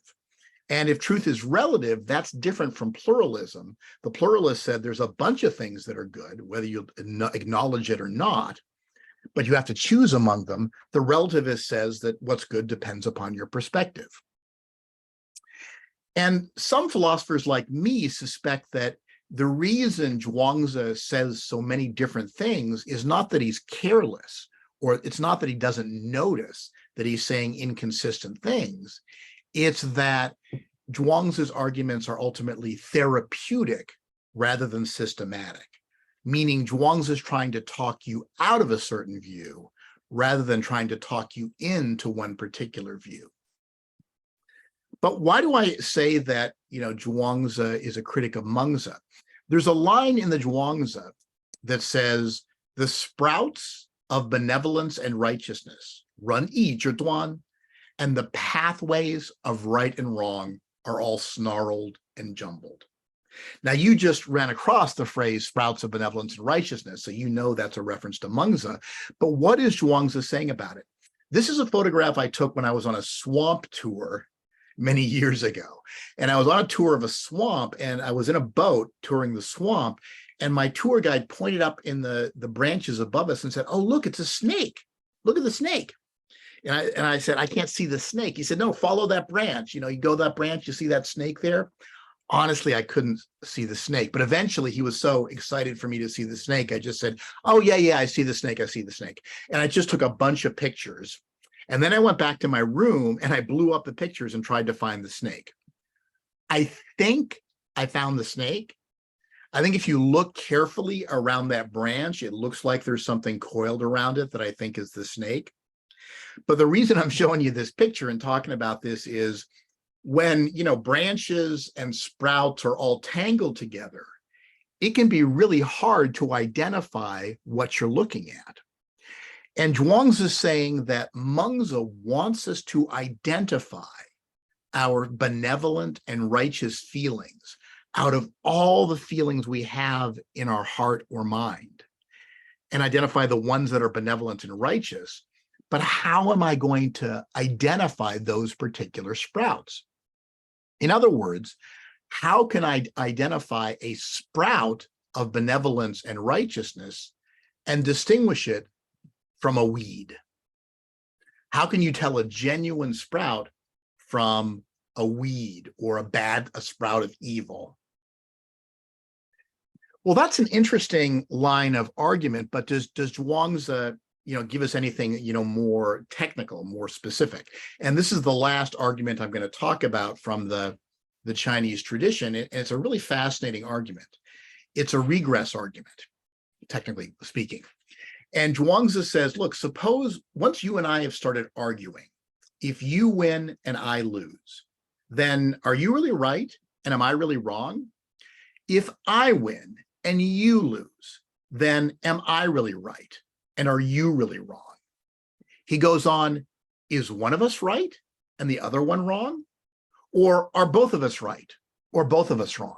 And if truth is relative, that's different from pluralism. The pluralist said there's a bunch of things that are good, whether you acknowledge it or not, but you have to choose among them. The relativist says that what's good depends upon your perspective. And some philosophers like me suspect that the reason Zhuangzi says so many different things is not that he's careless, or it's not that he doesn't notice that he's saying inconsistent things. It's that Zhuangzi's arguments are ultimately therapeutic rather than systematic, meaning Zhuangzi is trying to talk you out of a certain view rather than trying to talk you into one particular view. But why do I say that, Zhuangzi is a critic of Mengzi? There's a line in the Zhuangzi that says, the sprouts of benevolence and righteousness run yi zhi duan, and the pathways of right and wrong are all snarled and jumbled. Now, you just ran across the phrase sprouts of benevolence and righteousness, so you know that's a reference to Mengzi. But what is Zhuangzi saying about it? This is a photograph I took when I was on a swamp tour many years ago. And I was on a tour of a swamp, and I was in a boat touring the swamp, and my tour guide pointed up in the branches above us and said, "Oh, look, it's a snake. Look at the snake." And I said, "I can't see the snake." He said, "No, follow that branch. You go that branch, you see that snake there?" Honestly, I couldn't see the snake, but eventually he was so excited for me to see the snake. I just said, "Oh, yeah, I see the snake. I see the snake." And I just took a bunch of pictures. And then I went back to my room and I blew up the pictures and tried to find the snake. I think I found the snake. I think if you look carefully around that branch, it looks like there's something coiled around it that I think is the snake. But the reason I'm showing you this picture and talking about this is when, branches and sprouts are all tangled together, it can be really hard to identify what you're looking at. And Zhuangzi is saying that Mengzi wants us to identify our benevolent and righteous feelings out of all the feelings we have in our heart or mind, and identify the ones that are benevolent and righteous. But how am I going to identify those particular sprouts? In other words, how can I identify a sprout of benevolence and righteousness and distinguish it from a weed? How can you tell a genuine sprout from a weed or a sprout of evil? Well, that's an interesting line of argument, but does Zhuangzi give us anything, more technical, more specific. And this is the last argument I'm going to talk about from the Chinese tradition. And it's a really fascinating argument. It's a regress argument, technically speaking. And Zhuangzi says, look, suppose once you and I have started arguing, if you win and I lose, then are you really right? And am I really wrong? If I win and you lose, then am I really right? And are you really wrong? He goes on, is one of us right and the other one wrong? Or are both of us right or both of us wrong?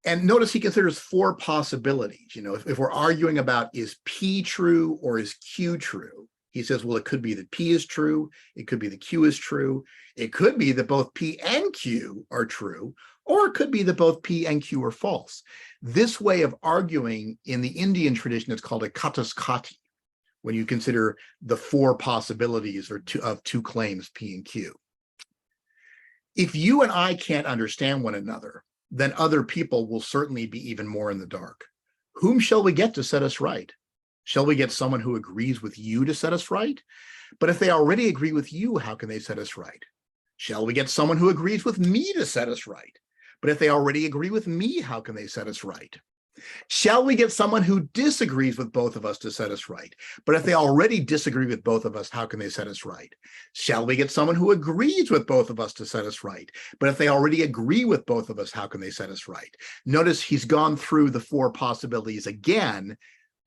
And notice he considers 4 possibilities. If we're arguing about is P true or is Q true, he says, well, it could be that P is true. It could be that Q is true. It could be that both P and Q are true, or it could be that both P and Q are false. This way of arguing in the Indian tradition is called a kataskati, when you consider the 4 possibilities of two claims, P and Q. If you and I can't understand one another, then other people will certainly be even more in the dark. Whom shall we get to set us right? Shall we get someone who agrees with you to set us right? But if they already agree with you, how can they set us right? Shall we get someone who agrees with me to set us right? But if they already agree with me, how can they set us right? Shall we get someone who disagrees with both of us to set us right? But if they already disagree with both of us, how can they set us right? Shall we get someone who agrees with both of us to set us right? But if they already agree with both of us, how can they set us right? Notice he's gone through the 4 possibilities again,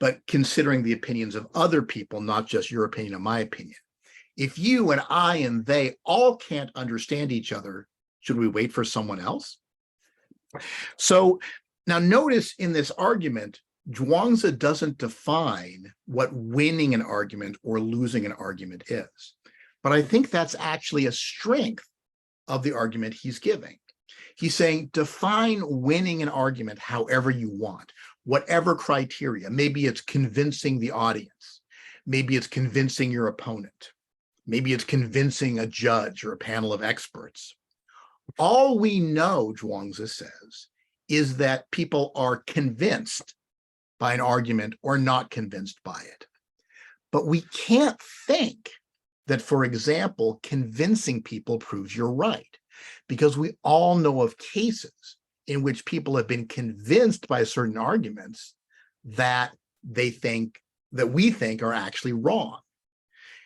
but considering the opinions of other people, not just your opinion and my opinion. If you and I and they all can't understand each other, should we wait for someone else? So now notice in this argument, Zhuangzi doesn't define what winning an argument or losing an argument is. But I think that's actually a strength of the argument he's giving. He's saying, define winning an argument however you want, whatever criteria. Maybe it's convincing the audience. Maybe it's convincing your opponent. Maybe it's convincing a judge or a panel of experts. All we know, Zhuangzi says, is that people are convinced by an argument or not convinced by it. But we can't think that, for example, convincing people proves you're right, because we all know of cases in which people have been convinced by certain arguments that we think are actually wrong.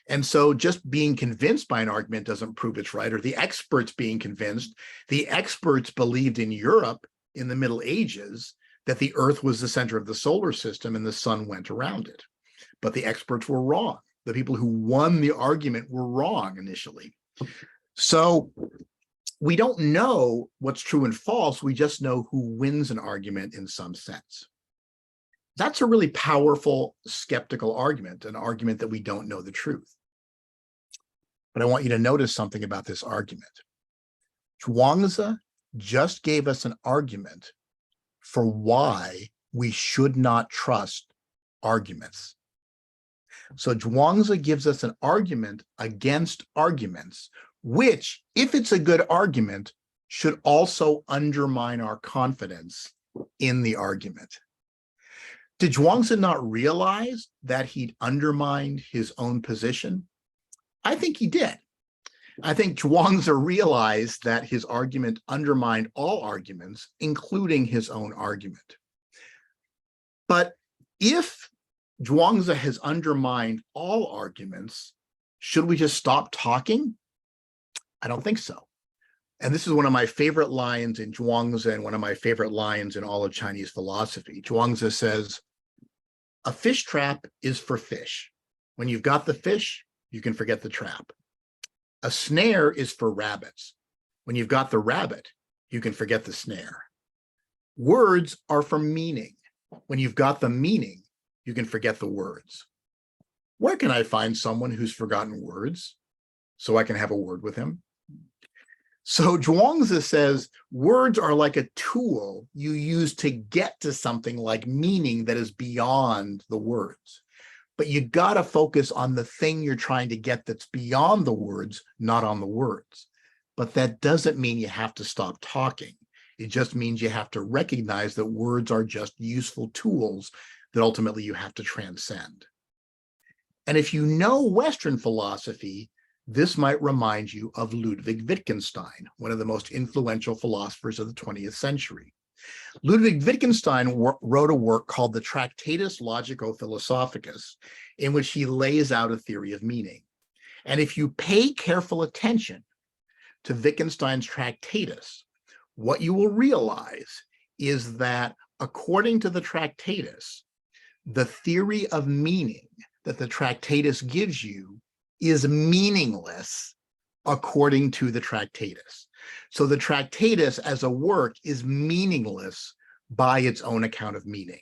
And so just being convinced by an argument doesn't prove it's right, or the experts being convinced. The experts believed in Europe in the Middle Ages that the Earth was the center of the solar system and the sun went around it. But the experts were wrong. The people who won the argument were wrong initially. So we don't know what's true and false. We just know who wins an argument in some sense. That's a really powerful skeptical argument, an argument that we don't know the truth. But I want you to notice something about this argument. Zhuangzi just gave us an argument for why we should not trust arguments. So Zhuangzi gives us an argument against arguments, which, if it's a good argument, should also undermine our confidence in the argument. Did Zhuangzi not realize that he'd undermined his own position? I think he did. I think Zhuangzi realized that his argument undermined all arguments, including his own argument. But if Zhuangzi has undermined all arguments, should we just stop talking? I don't think so. And this is one of my favorite lines in Zhuangzi and one of my favorite lines in all of Chinese philosophy. Zhuangzi says, a fish trap is for fish. When you've got the fish, you can forget the trap. A snare is for rabbits. When you've got the rabbit, you can forget the snare. Words are for meaning. When you've got the meaning, you can forget the words. Where can I find someone who's forgotten words so I can have a word with him? So Zhuangzi says words are like a tool you use to get to something like meaning that is beyond the words. But you got to focus on the thing you're trying to get that's beyond the words, not on the words. But that doesn't mean you have to stop talking. It just means you have to recognize that words are just useful tools that ultimately you have to transcend. And if you know Western philosophy, this might remind you of Ludwig Wittgenstein, one of the most influential philosophers of the 20th century. Ludwig Wittgenstein wrote a work called the Tractatus Logico-Philosophicus, in which he lays out a theory of meaning. And if you pay careful attention to Wittgenstein's Tractatus, what you will realize is that according to the Tractatus, the theory of meaning that the Tractatus gives you is meaningless according to the Tractatus. So the Tractatus as a work is meaningless by its own account of meaning.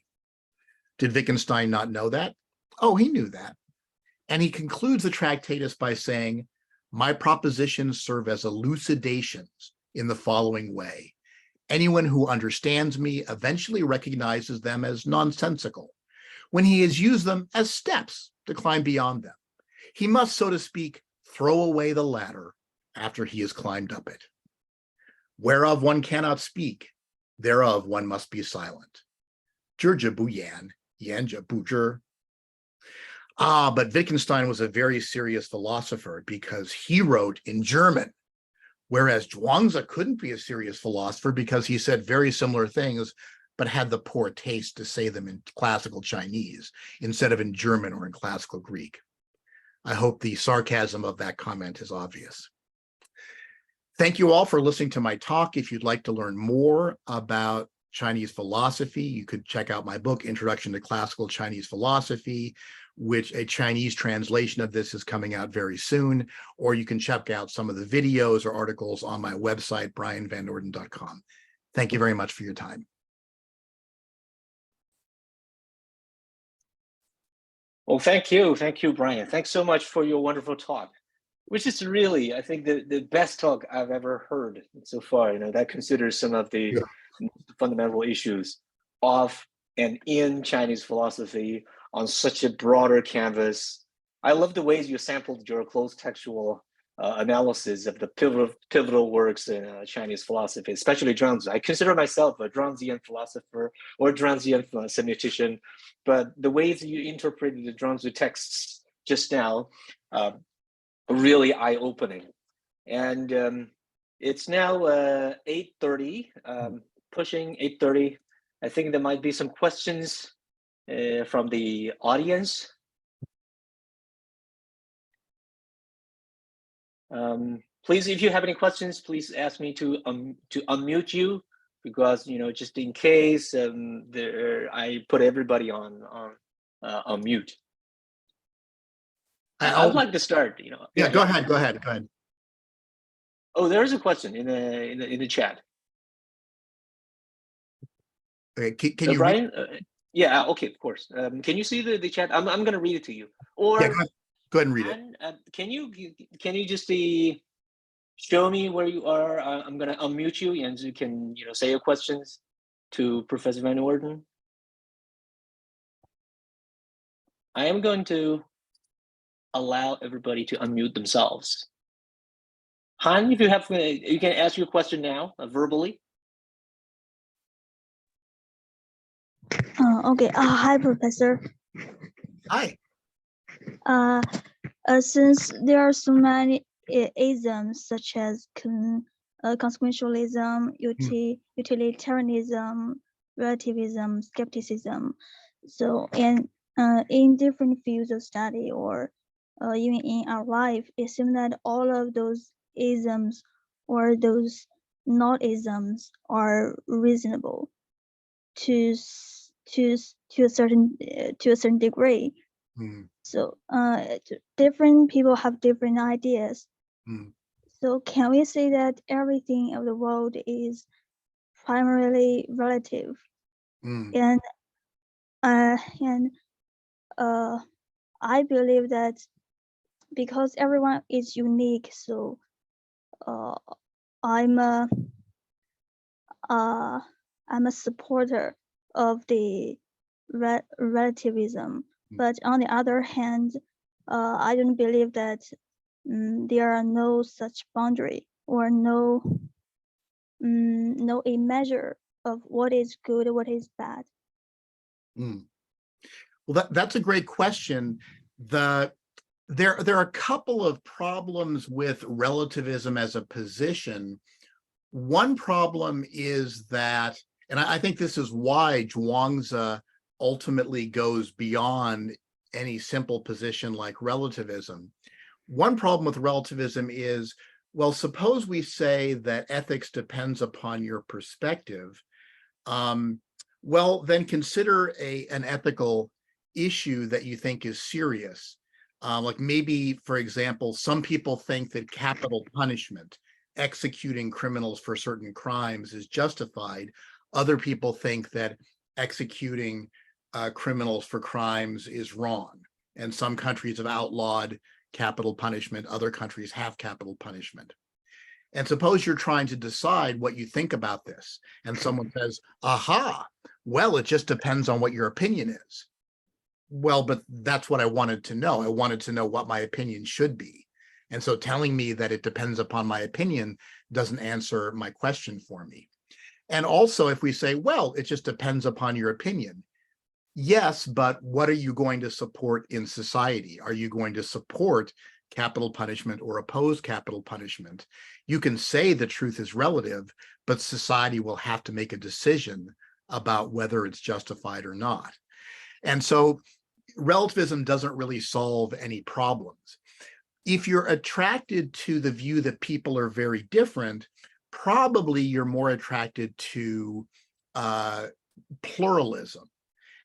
Did Wittgenstein not know that? Oh, he knew that. And he concludes the Tractatus by saying, my propositions serve as elucidations in the following way. Anyone who understands me eventually recognizes them as nonsensical when he has used them as steps to climb beyond them. He must, so to speak, throw away the ladder after he has climbed up it. Whereof one cannot speak, thereof one must be silent. Zhizhi bu yan, yanzhi bu zhi. But Wittgenstein was a very serious philosopher because he wrote in German, whereas Zhuangzi couldn't be a serious philosopher because he said very similar things, but had the poor taste to say them in classical Chinese instead of in German or in classical Greek. I hope the sarcasm of that comment is obvious. Thank you all for listening to my talk. If you'd like to learn more about Chinese philosophy, you could check out my book, Introduction to Classical Chinese Philosophy, which a Chinese translation of this is coming out very soon, or you can check out some of the videos or articles on my website, bryanvannorden.com. Thank you very much for your time. Well, thank you, Bryan. Thanks so much for your wonderful talk, which is really, I think, the best talk I've ever heard so far. That considers some of the fundamental issues of and in Chinese philosophy on such a broader canvas. I love the ways you sampled your close textual analysis of the pivotal works in Chinese philosophy, especially Zhuangzi. I consider myself a Zhuangzian philosopher or Zhuangzian semiotician, but the ways you interpreted the Zhuangzi texts just now really eye-opening. And it's now 8:30, pushing 8:30. I think there might be some questions from the audience. Please, if you have any questions, please ask me to unmute you, because just in case I put everybody on mute. I'd like to start. Yeah, go ahead. Oh, there's a question in the chat. Okay, can you Bryan? Yeah, okay, of course. Can you see the chat? I'm going to read it to you. Or yeah, go ahead and read it. Can you just show me where you are? I'm going to unmute you, and you can say your questions to Professor Van Norden. I am going to allow everybody to unmute themselves. Han, if you can ask your question now verbally. Okay. Hi, Professor. Hi. Since there are so many isms such as consequentialism, utilitarianism, relativism, skepticism, so in different fields of study or even in our life, it seems that all of those isms or those not isms are reasonable to a certain degree. So different people have different ideas. So can we say that everything of the world is primarily relative? And I believe that because everyone is unique, so I'm a supporter of the relativism. But on the other hand, I don't believe that there are no such boundary or no a measure of what is good, what is bad. Well, that's a great question, there are a couple of problems with relativism as a position. One problem is that, and I think this is why Zhuangzi ultimately goes beyond any simple position like relativism. One problem with relativism is, well, suppose we say that ethics depends upon your perspective. Well, then consider an ethical issue that you think is serious. Like maybe, for example, some people think that capital punishment, executing criminals for certain crimes, is justified. Other people think that executing criminals for crimes is wrong. And some countries have outlawed capital punishment. Other countries have capital punishment. And suppose you're trying to decide what you think about this, and someone says, aha, well, it just depends on what your opinion is. Well, but that's what I wanted to know. I wanted to know what my opinion should be. And so telling me that it depends upon my opinion doesn't answer my question for me. And also, if we say, well, it just depends upon your opinion. Yes, but what are you going to support in society? Are you going to support capital punishment or oppose capital punishment? You can say the truth is relative, but society will have to make a decision about whether it's justified or not. And so relativism doesn't really solve any problems. If you're attracted to the view that people are very different, probably you're more attracted to pluralism.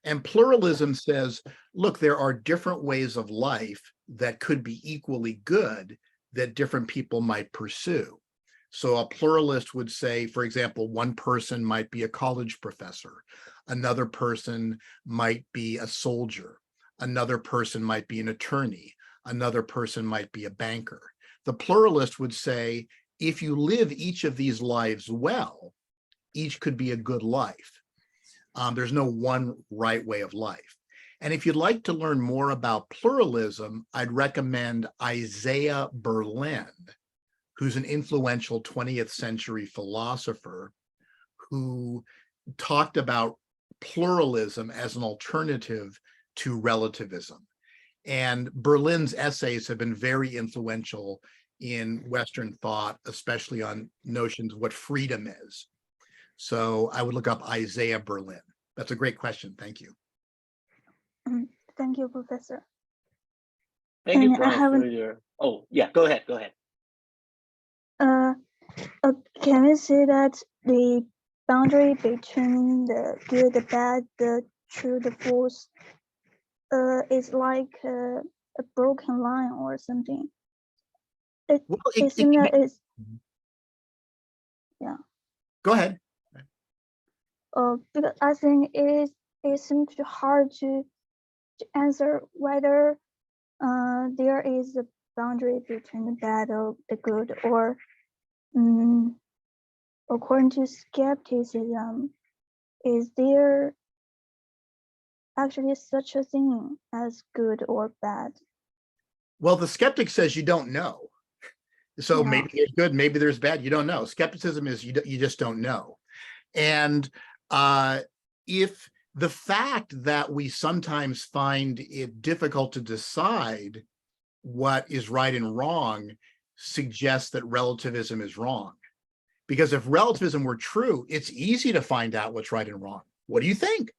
And pluralism says, look, there are different ways of life that could be equally good that different people might pursue. So a pluralist would say, for example, one person might be a college professor, another person might be a soldier, another person might be an attorney, another person might be a banker. The pluralist would say, if you live each of these lives well, each could be a good life. There's no one right way of life. And if you'd like to learn more about pluralism, I'd recommend Isaiah Berlin, who's an influential 20th century philosopher who talked about pluralism as an alternative to relativism. And Berlin's essays have been very influential in Western thought, especially on notions of what freedom is. So I would look up Isaiah Berlin. That's a great question. Thank you. Thank you, Professor. Thank you, And I Prof, have for your. Oh, yeah. Go ahead. Go ahead. Can we say that the boundary between the good, the bad, the true, the false, is like a broken line or something? It seems that it's, yeah. Go ahead. Because I think it seems hard to answer whether there is a boundary between the bad or the good, or according to skepticism, is there actually such a thing as good or bad? Well, the skeptic says you don't know. So Yeah. maybe there's good, maybe there's bad. You don't know. Skepticism is you just don't know. And if the fact that we sometimes find it difficult to decide what is right and wrong suggests that relativism is wrong. Because if relativism were true, it's easy to find out what's right and wrong. What do you think?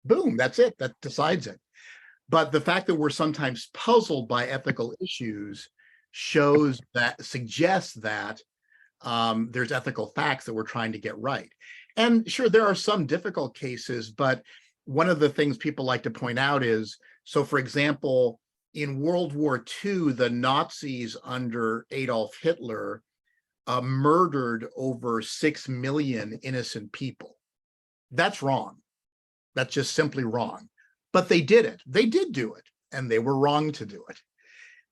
Boom, that's it. That decides it. But the fact that we're sometimes puzzled by ethical issues suggests that there's ethical facts that we're trying to get right. And sure, there are some difficult cases, but one of the things people like to point out is, so for example, in World War II, the Nazis under Adolf Hitler murdered over 6 million innocent people. That's wrong. That's just simply wrong. But they did it. They did do it, and they were wrong to do it.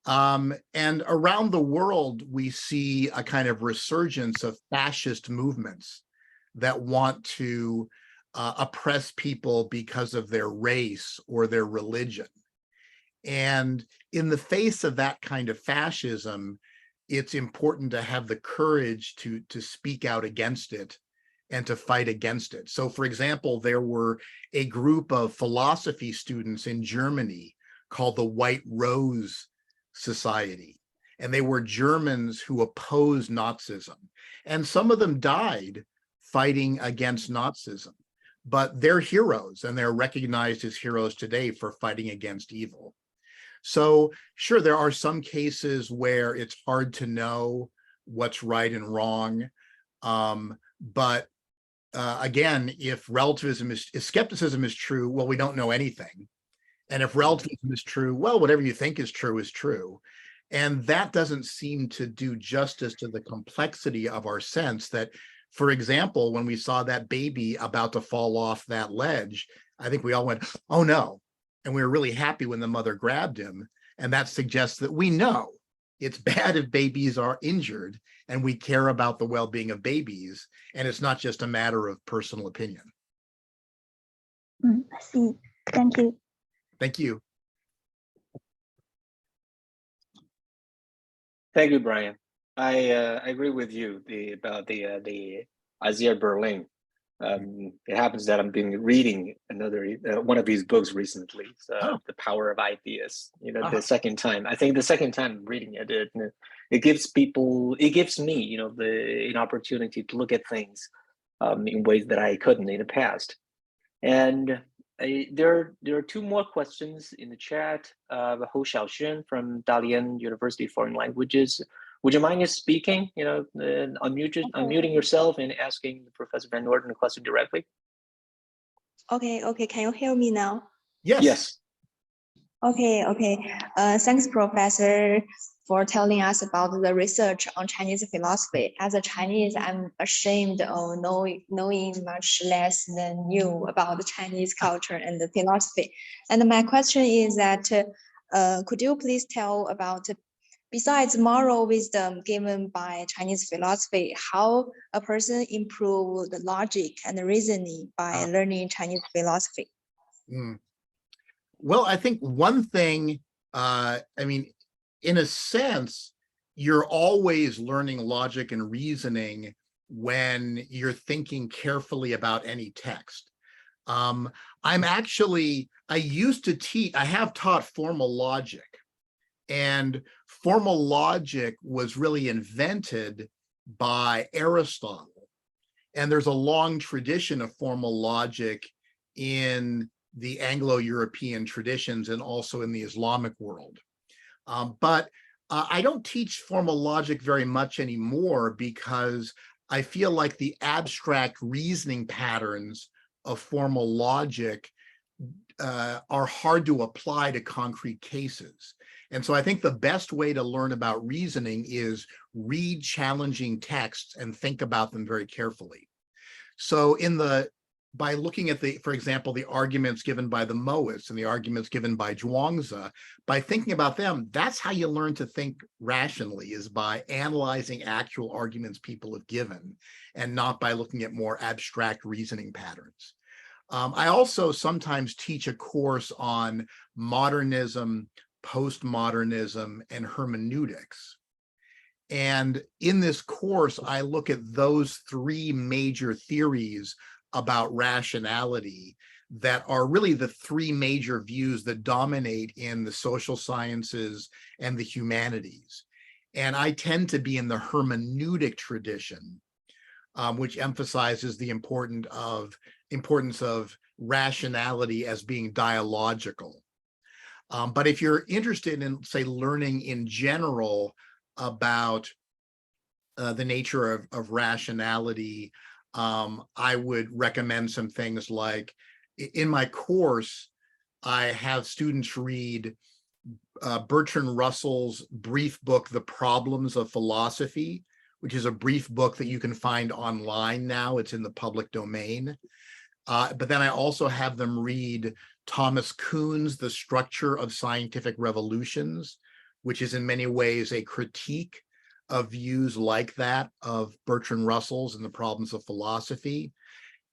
And around the world, we see a kind of resurgence of fascist movements that want to oppress people because of their race or their religion. And in the face of that kind of fascism, it's important to have the courage to speak out against it and to fight against it. So for example, there were a group of philosophy students in Germany called the White Rose Society. And they were Germans who opposed Nazism. And some of them died fighting against Nazism. But they're heroes, and they're recognized as heroes today for fighting against evil. So sure, there are some cases where it's hard to know what's right and wrong. But again, if skepticism is true, well, we don't know anything. And if relativism is true, well, whatever you think is true. And that doesn't seem to do justice to the complexity of our sense that, for example, when we saw that baby about to fall off that ledge, I think we all went, oh no. And we were really happy when the mother grabbed him. And that suggests that we know it's bad if babies are injured, and we care about the well-being of babies. And it's not just a matter of personal opinion. I see. Thank you. Thank you. Thank you, Brian. I agree with you about the Isaiah Berlin. It happens that I've been reading one of his books recently, The Power of Ideas. The second time. I think the second time reading it gives me, an opportunity to look at things in ways that I couldn't in the past. And there are two more questions in the chat. Ho Xiaoxun from Dalian University Foreign Languages. Would you mind just speaking, unmuting yourself and asking Professor Van Norden the question directly? Okay. Can you hear me now? Yes. Okay. Thanks, Professor, for telling us about the research on Chinese philosophy. As a Chinese, I'm ashamed of knowing much less than you about the Chinese culture and the philosophy. And my question is that, could you please tell about, besides moral wisdom given by Chinese philosophy, how a person improve the logic and the reasoning by learning Chinese philosophy? Well, I think one thing, in a sense, you're always learning logic and reasoning when you're thinking carefully about any text. I have taught formal logic. And formal logic was really invented by Aristotle. And there's a long tradition of formal logic in the Anglo-European traditions and also in the Islamic world. But I don't teach formal logic very much anymore because I feel like the abstract reasoning patterns of formal logic are hard to apply to concrete cases. And so I think the best way to learn about reasoning is read challenging texts and think about them very carefully. So by looking at for example, the arguments given by the Mohists and the arguments given by Zhuangzi, by thinking about them, that's how you learn to think rationally, is by analyzing actual arguments people have given and not by looking at more abstract reasoning patterns. I also sometimes teach a course on modernism, postmodernism, and hermeneutics. And in this course, I look at those three major theories about rationality that are really the three major views that dominate in the social sciences and the humanities. And I tend to be in the hermeneutic tradition, which emphasizes the importance of rationality as being dialogical. But if you're interested in, say, learning in general about the nature of rationality, I would recommend some things like, in my course, I have students read Bertrand Russell's brief book, The Problems of Philosophy, which is a brief book that you can find online now. It's in the public domain. But then I also have them read Thomas Kuhn's The Structure of Scientific Revolutions, which is in many ways a critique of views like that of Bertrand Russell's and The Problems of Philosophy.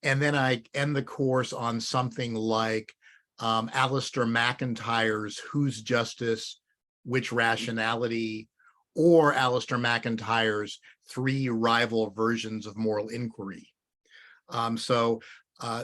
And then I end the course on something like Alistair MacIntyre's Whose Justice, Which Rationality, or Alistair MacIntyre's Three Rival Versions of Moral Inquiry. So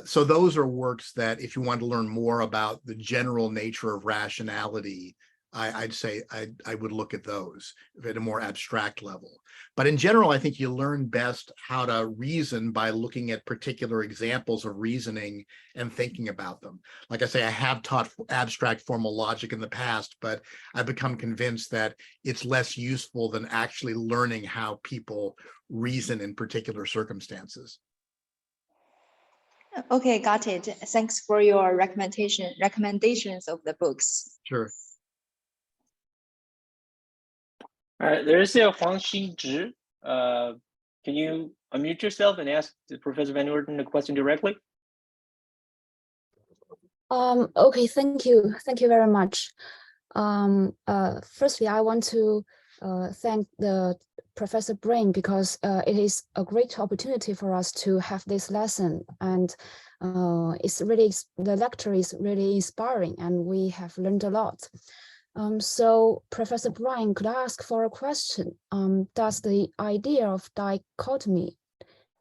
So those are works that if you want to learn more about the general nature of rationality, I'd say I would look at those at a more abstract level. But in general, I think you learn best how to reason by looking at particular examples of reasoning and thinking about them. Like I say, I have taught abstract formal logic in the past, but I've become convinced that it's less useful than actually learning how people reason in particular circumstances. Okay, got it. Thanks for your recommendations of the books. Sure. All right, there is a Huang Xizhi. Can you unmute yourself and ask Professor Van Norden the question directly? Okay, thank you. Thank you very much. Firstly, I want to thank the Professor Bryan because it is a great opportunity for us to have this lesson, and the lecture is really inspiring, and we have learned a lot. So, Professor Bryan, could I ask for a question? Does the idea of dichotomy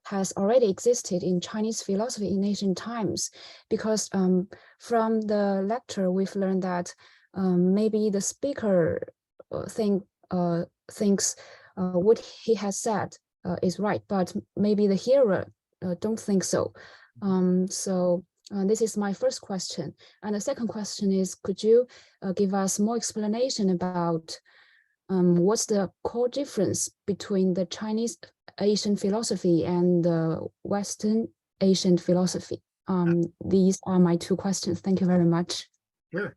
has already existed in Chinese philosophy in ancient times? Because from the lecture, we've learned that maybe the speaker thinks what he has said is right, but maybe the hearer don't think so. This is my first question. And the second question is, could you give us more explanation about what's the core difference between the Chinese Asian philosophy and the Western Asian philosophy? These are my two questions. Thank you very much. Sure.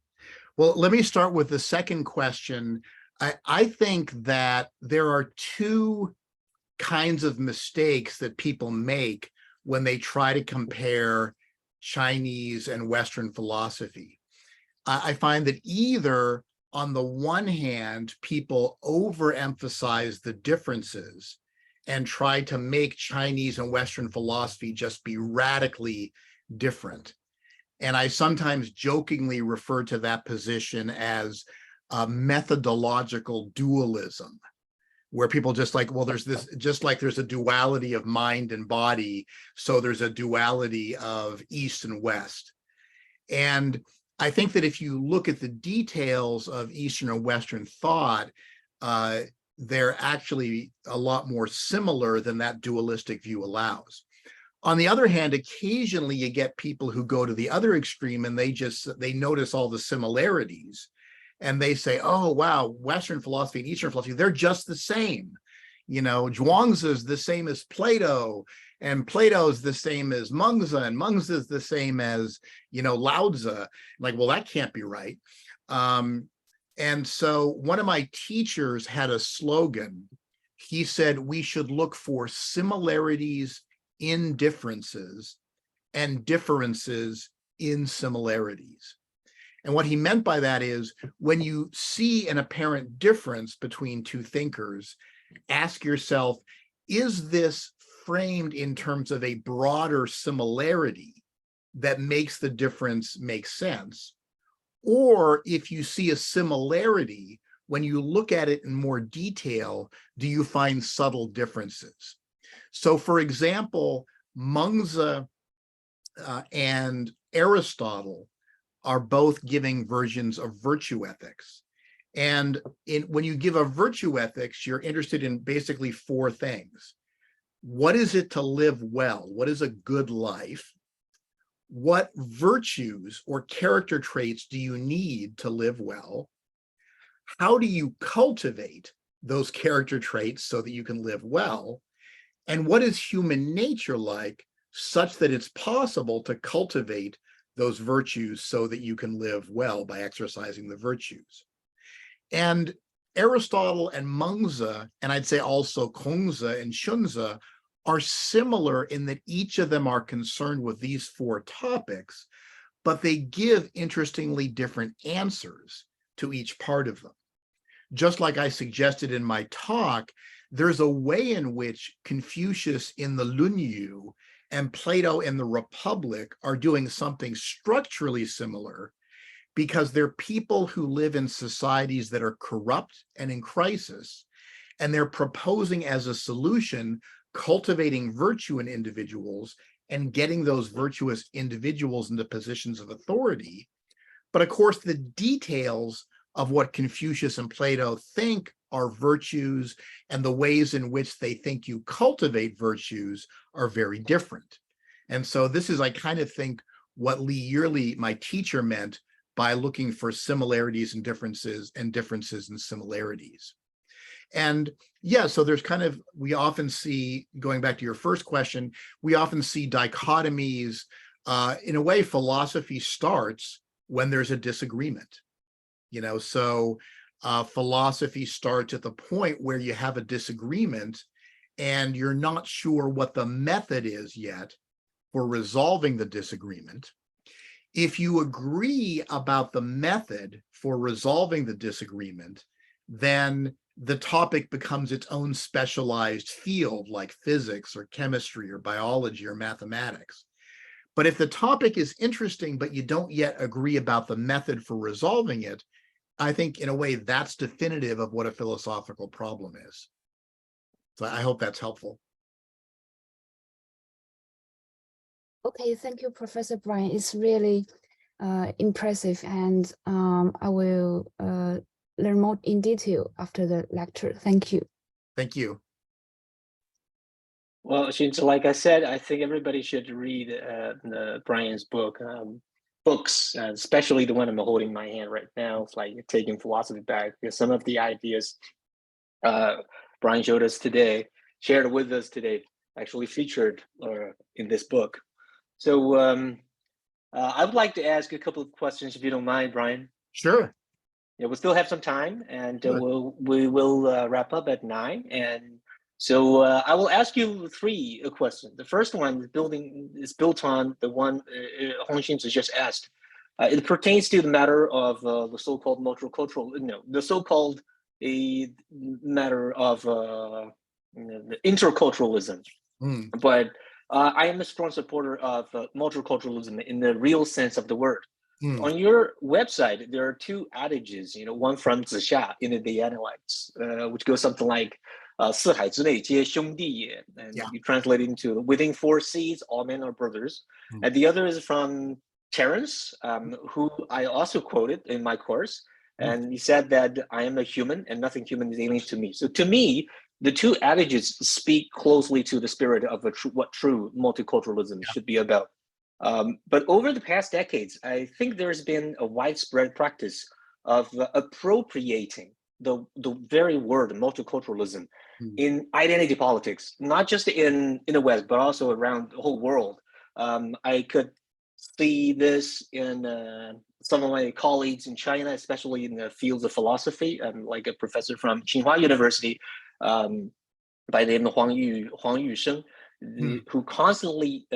Well, let me start with the second question. I think that there are two kinds of mistakes that people make when they try to compare Chinese and Western philosophy. I find that either on the one hand, people overemphasize the differences and try to make Chinese and Western philosophy just be radically different. And I sometimes jokingly refer to that position as a methodological dualism, where people just like, well, there's this, just like there's a duality of mind and body, so there's a duality of East and West. And I think that if you look at the details of Eastern or Western thought, they're actually a lot more similar than that dualistic view allows. On the other hand, occasionally you get people who go to the other extreme and they notice all the similarities and they say, oh, wow, Western philosophy and Eastern philosophy, they're just the same. You know, Zhuangzi is the same as Plato, and Plato is the same as Mengzi, and Mengzi is the same as, you know, Lao Tzu. Like, well, that can't be right. And so one of my teachers had a slogan. He said, we should look for similarities in differences and differences in similarities. And what he meant by that is when you see an apparent difference between two thinkers, ask yourself, is this framed in terms of a broader similarity that makes the difference make sense? Or if you see a similarity, when you look at it in more detail, do you find subtle differences? So for example, Mengzi and Aristotle are both giving versions of virtue ethics. And when you give a virtue ethics, you're interested in basically four things. What is it to live well? What is a good life? What virtues or character traits do you need to live well? How do you cultivate those character traits so that you can live well? And what is human nature like such that it's possible to cultivate those virtues so that you can live well by exercising the virtues? And Aristotle and Mengzi, and I'd say also Kongzi and Xunzi, are similar in that each of them are concerned with these four topics, but they give interestingly different answers to each part of them. Just like I suggested in my talk, there's a way in which Confucius in the Lunyu and Plato in the Republic are doing something structurally similar, because they're people who live in societies that are corrupt and in crisis, and they're proposing as a solution cultivating virtue in individuals and getting those virtuous individuals into positions of authority. But of course, the details of what Confucius and Plato think are virtues and the ways in which they think you cultivate virtues are very different. And so this is, I kind of think, what Lee Yearly, my teacher, meant by looking for similarities and differences and similarities. And yeah, so there's kind of, we often see, going back to your first question, we often see dichotomies. In a way, philosophy starts when there's a disagreement, so philosophy starts at the point where you have a disagreement and you're not sure what the method is yet for resolving the disagreement. If you agree about the method for resolving the disagreement, then the topic becomes its own specialized field, like physics or chemistry or biology or mathematics. But if the topic is interesting, but you don't yet agree about the method for resolving it, I think in a way that's definitive of what a philosophical problem is. So I hope that's helpful. Okay, thank you, Professor Bryan. It's really impressive, and I will learn more in detail after the lecture. Thank you. Thank you. Well, like I said, I think everybody should read Bryan's books, especially the one I'm holding in my hand right now. It's like Taking Philosophy Back, because some of the ideas Bryan showed us today, shared with us today, actually featured in this book. So I would like to ask a couple of questions, if you don't mind, Bryan. Sure. Yeah, we still have some time, and we will wrap up at 9. And so I will ask you 3 questions. The first one is built on the one Hongxin just asked. It pertains to the matter of the so-called multicultural, the so-called matter of interculturalism. But I am a strong supporter of multiculturalism in the real sense of the word. On your website, there are 2 adages, one from Zixia in the Analects, which goes something like, 四海之内皆兄弟也, and you translate it into within 4 seas, all men are brothers. And the other is from Terence, who I also quoted in my course. And he said that I am a human and nothing human is alien to me. So to me, the 2 adages speak closely to the spirit of what true multiculturalism should be about. But over the past decades, I think there's been a widespread practice of appropriating the very word multiculturalism in identity politics, not just in the West, but also around the whole world. I could see this in some of my colleagues in China, especially in the fields of philosophy, like a professor from Tsinghua University by the name of Huang Yusheng, who constantly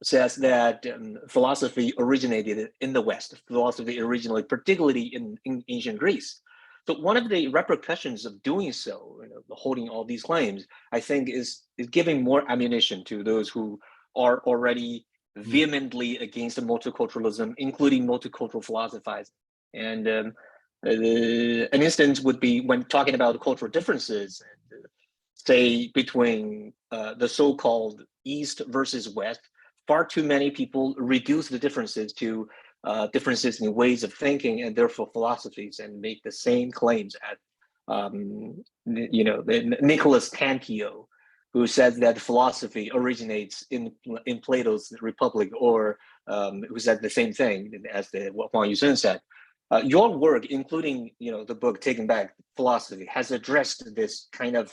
says that philosophy originated in the West. Philosophy originally, particularly in ancient Greece. So one of the repercussions of doing so, holding all these claims, I think is giving more ammunition to those who are already vehemently against multiculturalism, including multicultural philosophizing. And an instance would be when talking about cultural differences, say between the so-called East versus West. Far too many people reduce the differences to differences in ways of thinking and therefore philosophies, and make the same claims at, Nicholas Tampio, who says that philosophy originates in Plato's Republic, or who said the same thing as what Huang Yusheng said. Your work, including the book Taking Back Philosophy, has addressed this kind of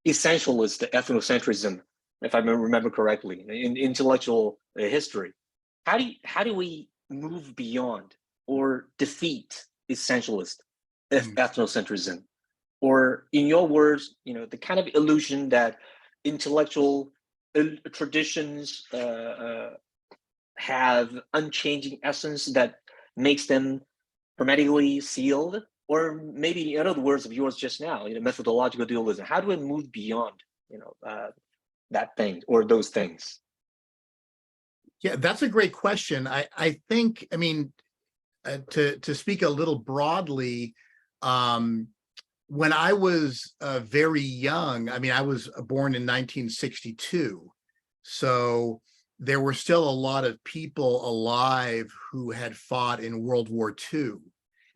essentialist ethnocentrism, if I remember correctly, in intellectual history. How do we move beyond or defeat essentialist ethnocentrism? Or in your words, the kind of illusion that intellectual traditions have unchanging essence that makes them hermetically sealed? Or maybe in other words of yours just now, methodological dualism. How do we move beyond that thing or those things? Yeah, that's a great question. I think, to speak a little broadly, when I was very young, I mean, I was born in 1962. So there were still a lot of people alive who had fought in World War II.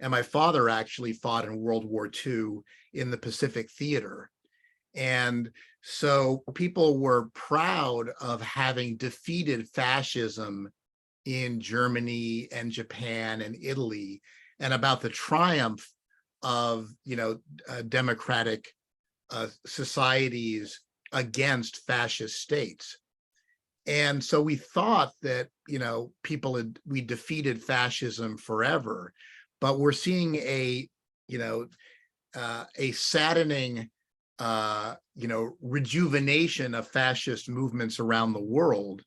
And my father actually fought in World War II in the Pacific Theater. And so people were proud of having defeated fascism in Germany and Japan and Italy, and about the triumph of, democratic societies against fascist states. And so we thought that, we defeated fascism forever, but we're seeing a saddening, rejuvenation of fascist movements around the world.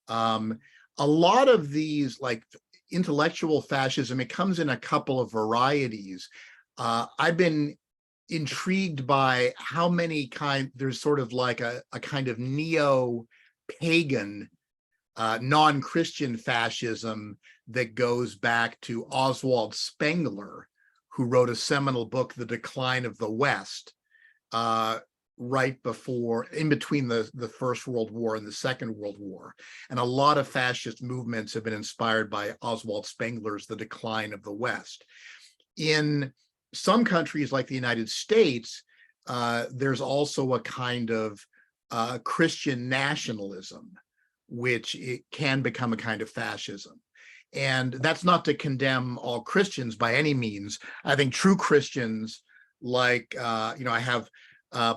A lot of these, like intellectual fascism, it comes in a couple of varieties. I've been intrigued by how many there's sort of like a kind of neo-pagan, non-Christian fascism that goes back to Oswald Spengler, who wrote a seminal book, The Decline of the West, right before, in between the First World War and the Second World War. And a lot of fascist movements have been inspired by Oswald Spengler's The Decline of the West. In some countries like the United States, there's also a kind of Christian nationalism, which it can become a kind of fascism. And that's not to condemn all Christians by any means. I think true Christians, like, I have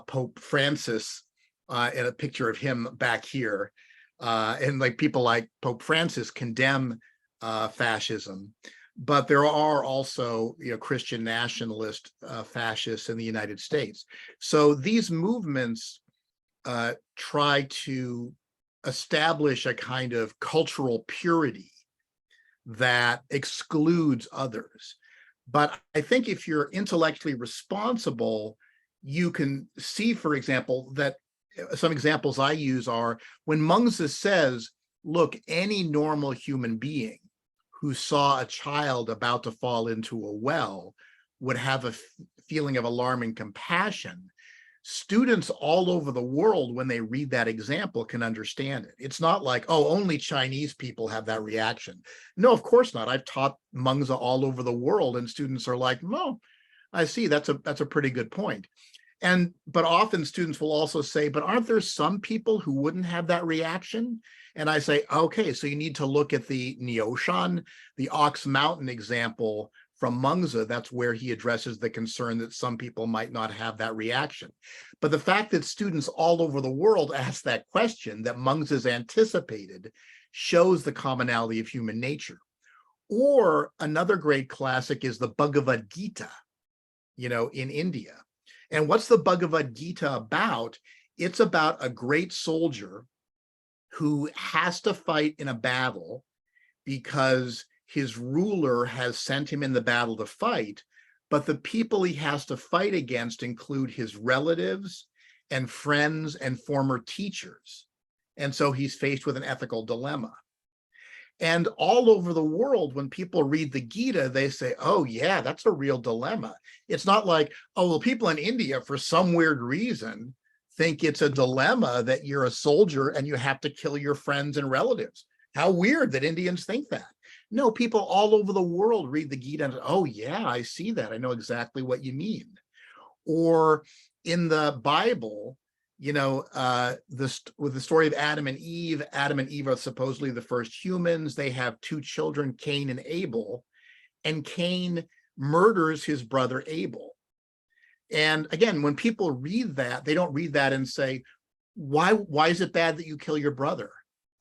Pope Francis and a picture of him back here. And like people like Pope Francis condemn fascism. But there are also, Christian nationalist fascists in the United States. So these movements try to establish a kind of cultural purity that excludes others. But I think if you're intellectually responsible, you can see, for example, that some examples I use are when Mengzi says, look, any normal human being who saw a child about to fall into a well would have a feeling of alarming compassion. Students all over the world, when they read that example, can understand it. It's not like, oh, only Chinese people have that reaction. No, of course not. I've taught Mengzi all over the world, and students are like, no, I see, that's a pretty good point. But often students will also say, but aren't there some people who wouldn't have that reaction? And I say, okay, so you need to look at the Neoshan, the Ox Mountain example from Mengzi. That's where he addresses the concern that some people might not have that reaction. But the fact that students all over the world ask that question that Mengzi's anticipated shows the commonality of human nature. Or another great classic is the Bhagavad Gita, in India. And what's the Bhagavad Gita about? It's about a great soldier who has to fight in a battle because his ruler has sent him in the battle to fight, but the people he has to fight against include his relatives and friends and former teachers. And so he's faced with an ethical dilemma. And all over the world, when people read the Gita, they say, oh yeah, that's a real dilemma. It's not like, oh, well, people in India, for some weird reason, think it's a dilemma that you're a soldier and you have to kill your friends and relatives. How weird that Indians think that. No, people all over the world read the Gita and, oh yeah, I see that. I know exactly what you mean. Or in the Bible, with the story of Adam and Eve are supposedly the first humans. They have two children, Cain and Abel, and Cain murders his brother Abel. And again, when people read that, they don't read that and say, why is it bad that you kill your brother?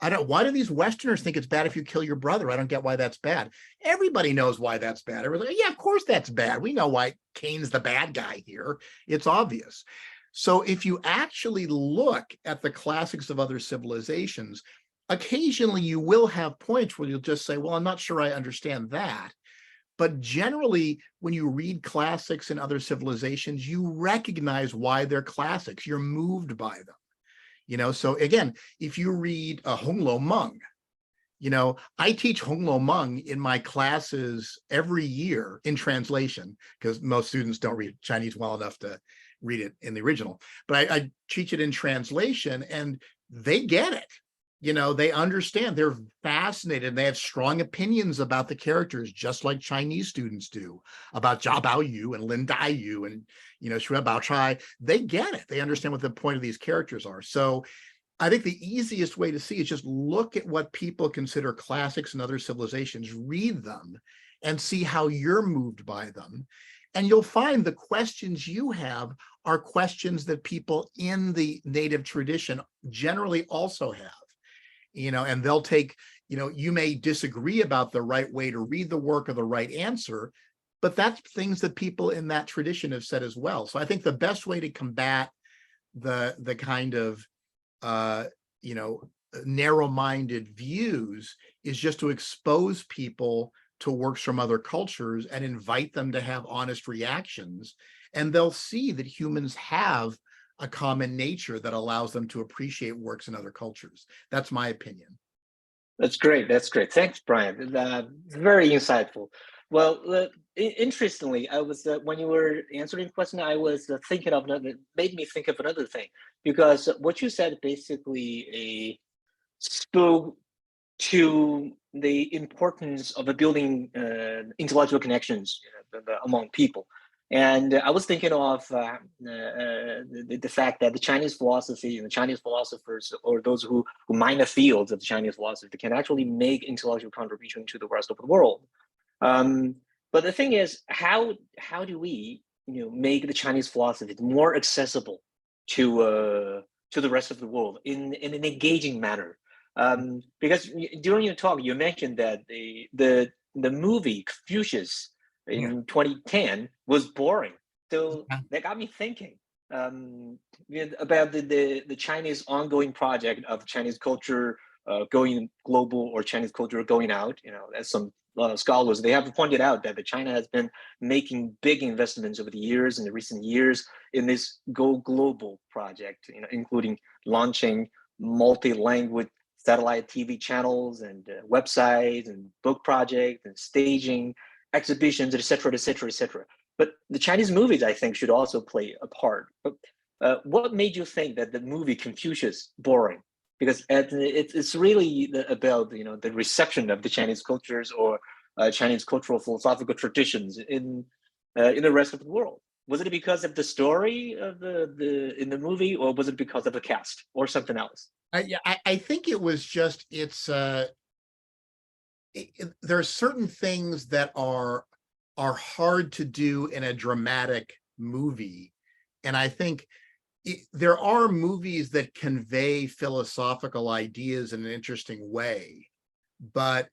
Why do these Westerners think it's bad if you kill your brother? I don't get why that's bad. Everybody knows why that's bad. Everybody's like, yeah, of course that's bad. We know why Cain's the bad guy here. It's obvious. So if you actually look at the classics of other civilizations, occasionally you will have points where you'll just say, well, I'm not sure I understand that. But generally, when you read classics in other civilizations, you recognize why they're classics. You're moved by them. So again, if you read Hong Lo Meng, You know, I teach Hongbing in my classes every year in translation, because most students don't read Chinese well enough to read it in the original, but I teach it in translation and they get it. You know, they understand, they're fascinated. They have strong opinions about the characters, just like Chinese students do about Jia Baoyu and Lin Daiyu and, you know, Xue Baochai. They get it. They understand what the point of these characters are. So I think the easiest way to see is just look at what people consider classics in other civilizations, read them, and see how you're moved by them. And you'll find the questions you have are questions that people in the native tradition generally also have. You know, and they'll take, you know, you may disagree about the right way to read the work or the right answer, but that's things that people in that tradition have said as well. So I think the best way to combat the kind of you know, narrow-minded views is just to expose people to works from other cultures and invite them to have honest reactions. And they'll see that humans have a common nature that allows them to appreciate works in other cultures. That's my opinion. That's great. That's great. Thanks, Brian. Very insightful. Well, interestingly, I was when you were answering the question, I was thinking of another. Made me think of another thing, because what you said basically spoke to the importance of building intellectual connections, you know, among people. And I was thinking of the fact that the Chinese philosophy and the Chinese philosophers, or those who mine the fields of the Chinese philosophy, can actually make intellectual contribution to the rest of the world. But the thing is, how do we, you know, make the Chinese philosophy more accessible to the rest of the world in an engaging manner? Because during your talk, you mentioned that the movie Confucius in 2010 was boring. So that got me thinking about the Chinese ongoing project of Chinese culture going global, or Chinese culture going out. You know, as some scholars, they have pointed out that China has been making big investments over the years, in the recent years, in this Go Global project, you know, including launching multi-language satellite TV channels and websites and book projects and staging exhibitions, etc., etc., etc. But the Chinese movies, I think, should also play a part. But what made you think that the movie Confucius boring? Because it's really about, you know, the reception of the Chinese cultures, or Chinese cultural philosophical traditions in the rest of the world. Was it because of the story of the in the movie, or was it because of the cast, or something else? I think it was just, there are certain things that are hard to do in a dramatic movie. And I think there are movies that convey philosophical ideas in an interesting way. But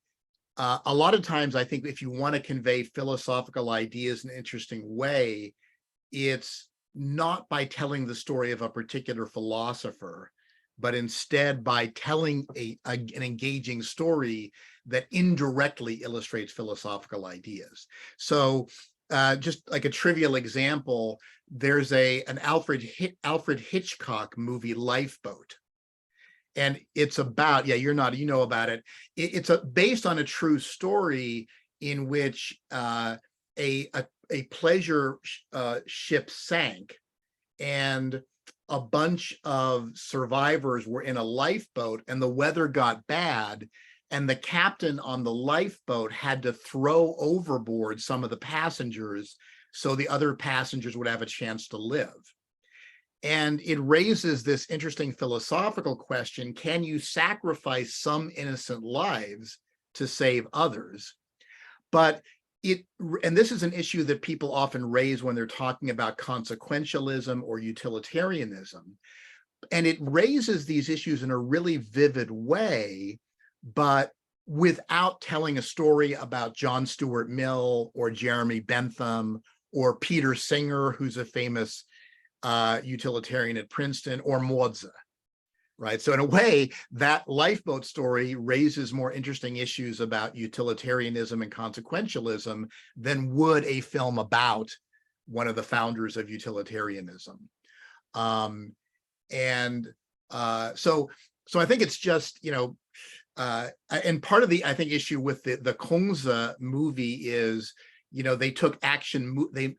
a lot of times, I think if you want to convey philosophical ideas in an interesting way, it's not by telling the story of a particular philosopher, but instead by telling an engaging story that indirectly illustrates philosophical ideas. So just like a trivial example, there's an Alfred Hitchcock movie, Lifeboat. And it's about, yeah, you know about it. It's based on a true story in which a pleasure ship sank, and a bunch of survivors were in a lifeboat, and the weather got bad, and the captain on the lifeboat had to throw overboard some of the passengers so the other passengers would have a chance to live. And it raises this interesting philosophical question: can you sacrifice some innocent lives to save others? But and this is an issue that people often raise when they're talking about consequentialism or utilitarianism. And it raises these issues in a really vivid way, but without telling a story about John Stuart Mill or Jeremy Bentham or Peter Singer, who's a famous utilitarian at Princeton, or Mozi. Right. So in a way, that lifeboat story raises more interesting issues about utilitarianism and consequentialism than would a film about one of the founders of utilitarianism. So I think it's just, you know, and part of the, I think, issue with the Kongzi movie is, you know, they took the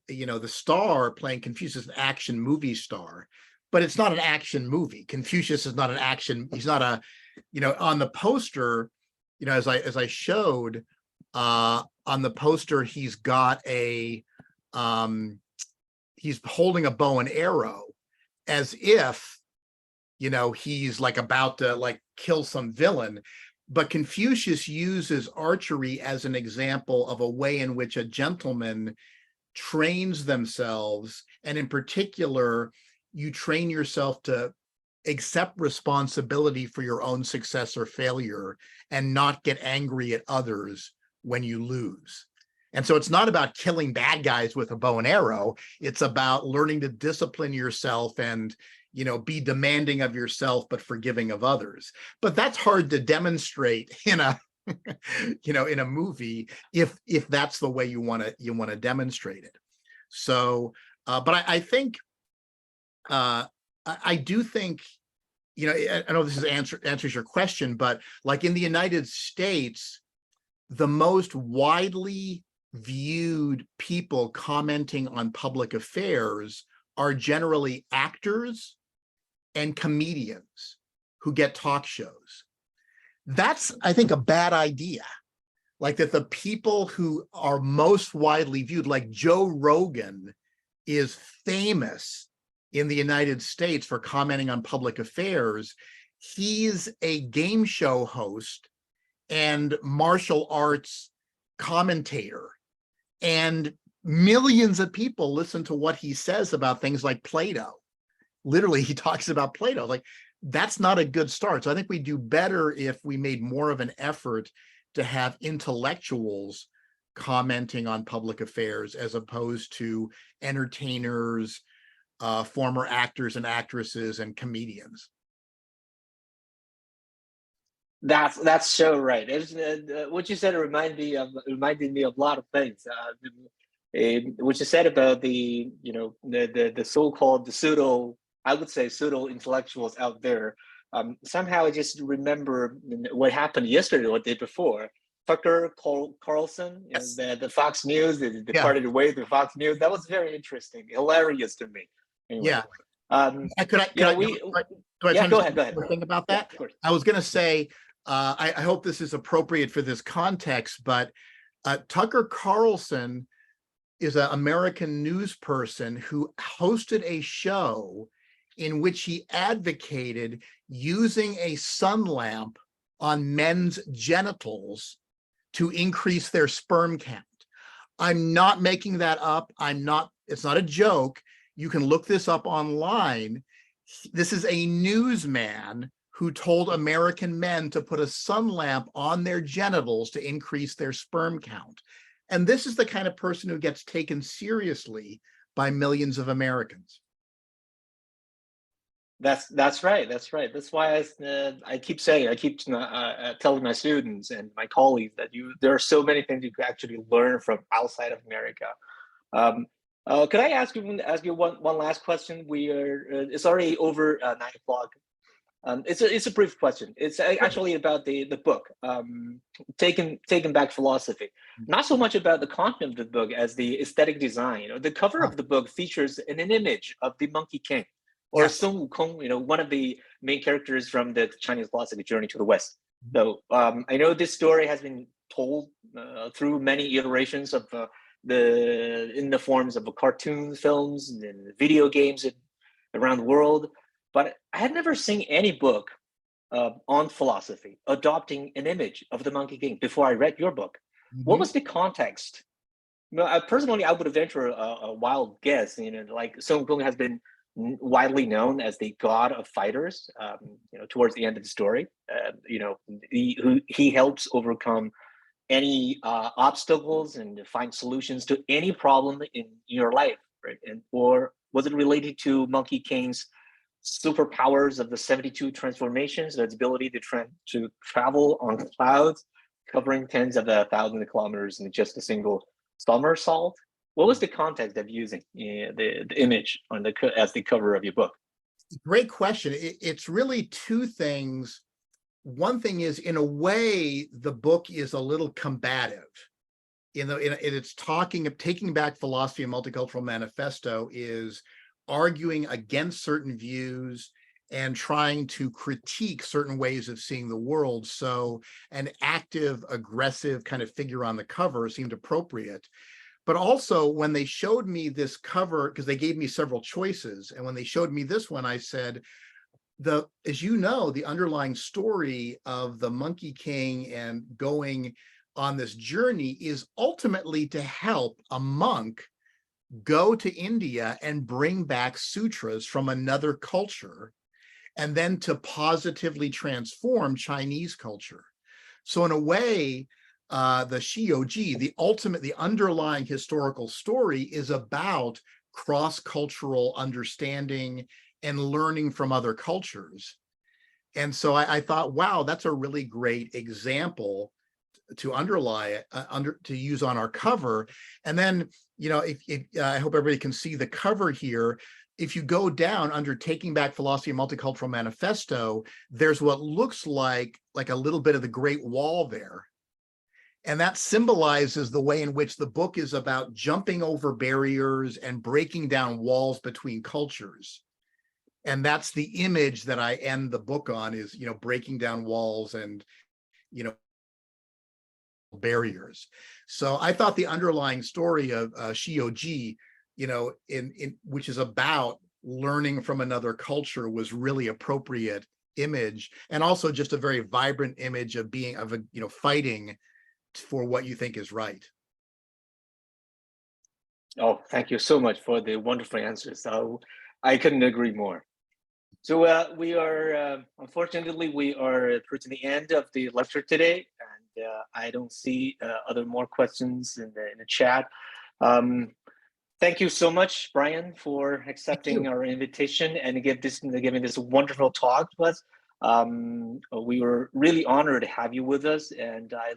star playing Confucius, an action movie star, but it's not an action movie. Confucius is not an action. He's not a, you know, on the poster, you know, as I showed, on the poster, he's got a, he's holding a bow and arrow as if, you know, he's like about to like kill some villain. But Confucius uses archery as an example of a way in which a gentleman trains themselves. And in particular, you train yourself to accept responsibility for your own success or failure and not get angry at others when you lose. And so it's not about killing bad guys with a bow and arrow. It's about learning to discipline yourself and, you know, be demanding of yourself, but forgiving of others. But that's hard to demonstrate in a, you know, in a movie, if that's the way you want to demonstrate it. So, but I think, I do think, you know, I know this is answers your question, but like in the United States, the most widely viewed people commenting on public affairs are generally actors and comedians who get talk shows. That's, I think, a bad idea. Like that the people who are most widely viewed, like Joe Rogan is famous in the United States for commenting on public affairs. He's a game show host and martial arts commentator. And millions of people listen to what he says about things like Plato. Literally, he talks about Plato. Like, that's not a good start. So I think we do better if we made more of an effort to have intellectuals commenting on public affairs as opposed to entertainers, former actors and actresses, and comedians. That's so right. What you said reminded me of a lot of things. What you said about the, you know, the so-called pseudo, I would say pseudo intellectuals out there. Somehow I just remember what happened yesterday or the day before. Tucker Carlson, Yes. the Fox News, the Yeah. parted ways with Fox News. That was very interesting, hilarious to me. Anyway. Yeah. Go ahead. Think about that. Yeah, of course. I was going to say, I hope this is appropriate for this context, but Tucker Carlson is an American news person who hosted a show in which he advocated using a sun lamp on men's genitals to increase their sperm count. I'm not making that up. It's not a joke. You can look this up online. This is a newsman who told American men to put a sun lamp on their genitals to increase their sperm count. And this is the kind of person who gets taken seriously by millions of Americans. That's right. That's right. That's why I keep saying, I keep telling my students and my colleagues that there are so many things you can actually learn from outside of America. Could I ask you one last question? It's already over 9 o'clock. It's a brief question. It's actually about the book, Taking Back Philosophy. Not so much about the content of the book as the aesthetic design. The cover of the book features an image of the Monkey King, or Sun Wukong, one of the main characters from the Chinese philosophy Journey to the West. So I know this story has been told through many iterations of in the forms of cartoons, films, and video games around the world. But I had never seen any book on philosophy adopting an image of the Monkey King before I read your book. What was the context? Personally, I would venture a wild guess. Like Sun Wukong has been widely known as the god of fighters. Towards the end of the story, he helps overcome any obstacles and find solutions to any problem in your life, right? Or was it related to Monkey King's superpowers of the 72 transformations, its ability to travel on clouds, covering tens of thousands of kilometers in just a single somersault? What was the context of using the image on as the cover of your book? Great question. It's really two things one thing is, in a way, the book is a little combative. It's taking back philosophy and multicultural manifesto is arguing against certain views and trying to critique certain ways of seeing the world. So an active, aggressive kind of figure on the cover seemed appropriate. But also when they showed me this cover, because they gave me several choices, and when they showed me this one, I said, as you know, the underlying story of the Monkey King and going on this journey is ultimately to help a monk go to India and bring back sutras from another culture, and then to positively transform Chinese culture. So in a way, the Shioji, the underlying historical story, is about cross-cultural understanding and learning from other cultures. And so I thought, wow, that's a really great example to underlie to use on our cover. And then, if I hope everybody can see the cover here. If you go down under Taking Back Philosophy and Multicultural Manifesto, there's what looks like a little bit of the Great Wall there. And that symbolizes the way in which the book is about jumping over barriers and breaking down walls between cultures. And that's the image that I end the book on, is, breaking down walls and, barriers. So I thought the underlying story of Shioji, which is about learning from another culture, was really appropriate image, and also just a very vibrant image of fighting for what you think is right. Oh, thank you so much for the wonderful answers. I couldn't agree more. So unfortunately, we are towards the end of the lecture today, and I don't see more questions in the chat. Thank you so much, Bryan, for accepting our invitation and giving this wonderful talk to us. We were really honored to have you with us, and I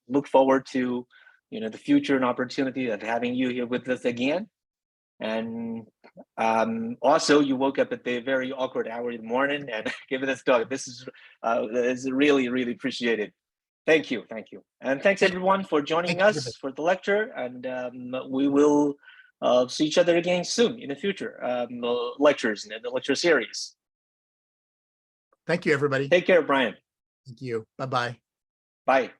look forward to the future and opportunity of having you here with us again. And also, you woke up at the very awkward hour in the morning and gave us talk. This is really, really appreciated. Thank you, and thanks everyone for joining us for the lecture. And we will see each other again soon in the future lectures and the lecture series. Thank you, everybody. Take care, Bryan. Thank you. Bye-bye. Bye.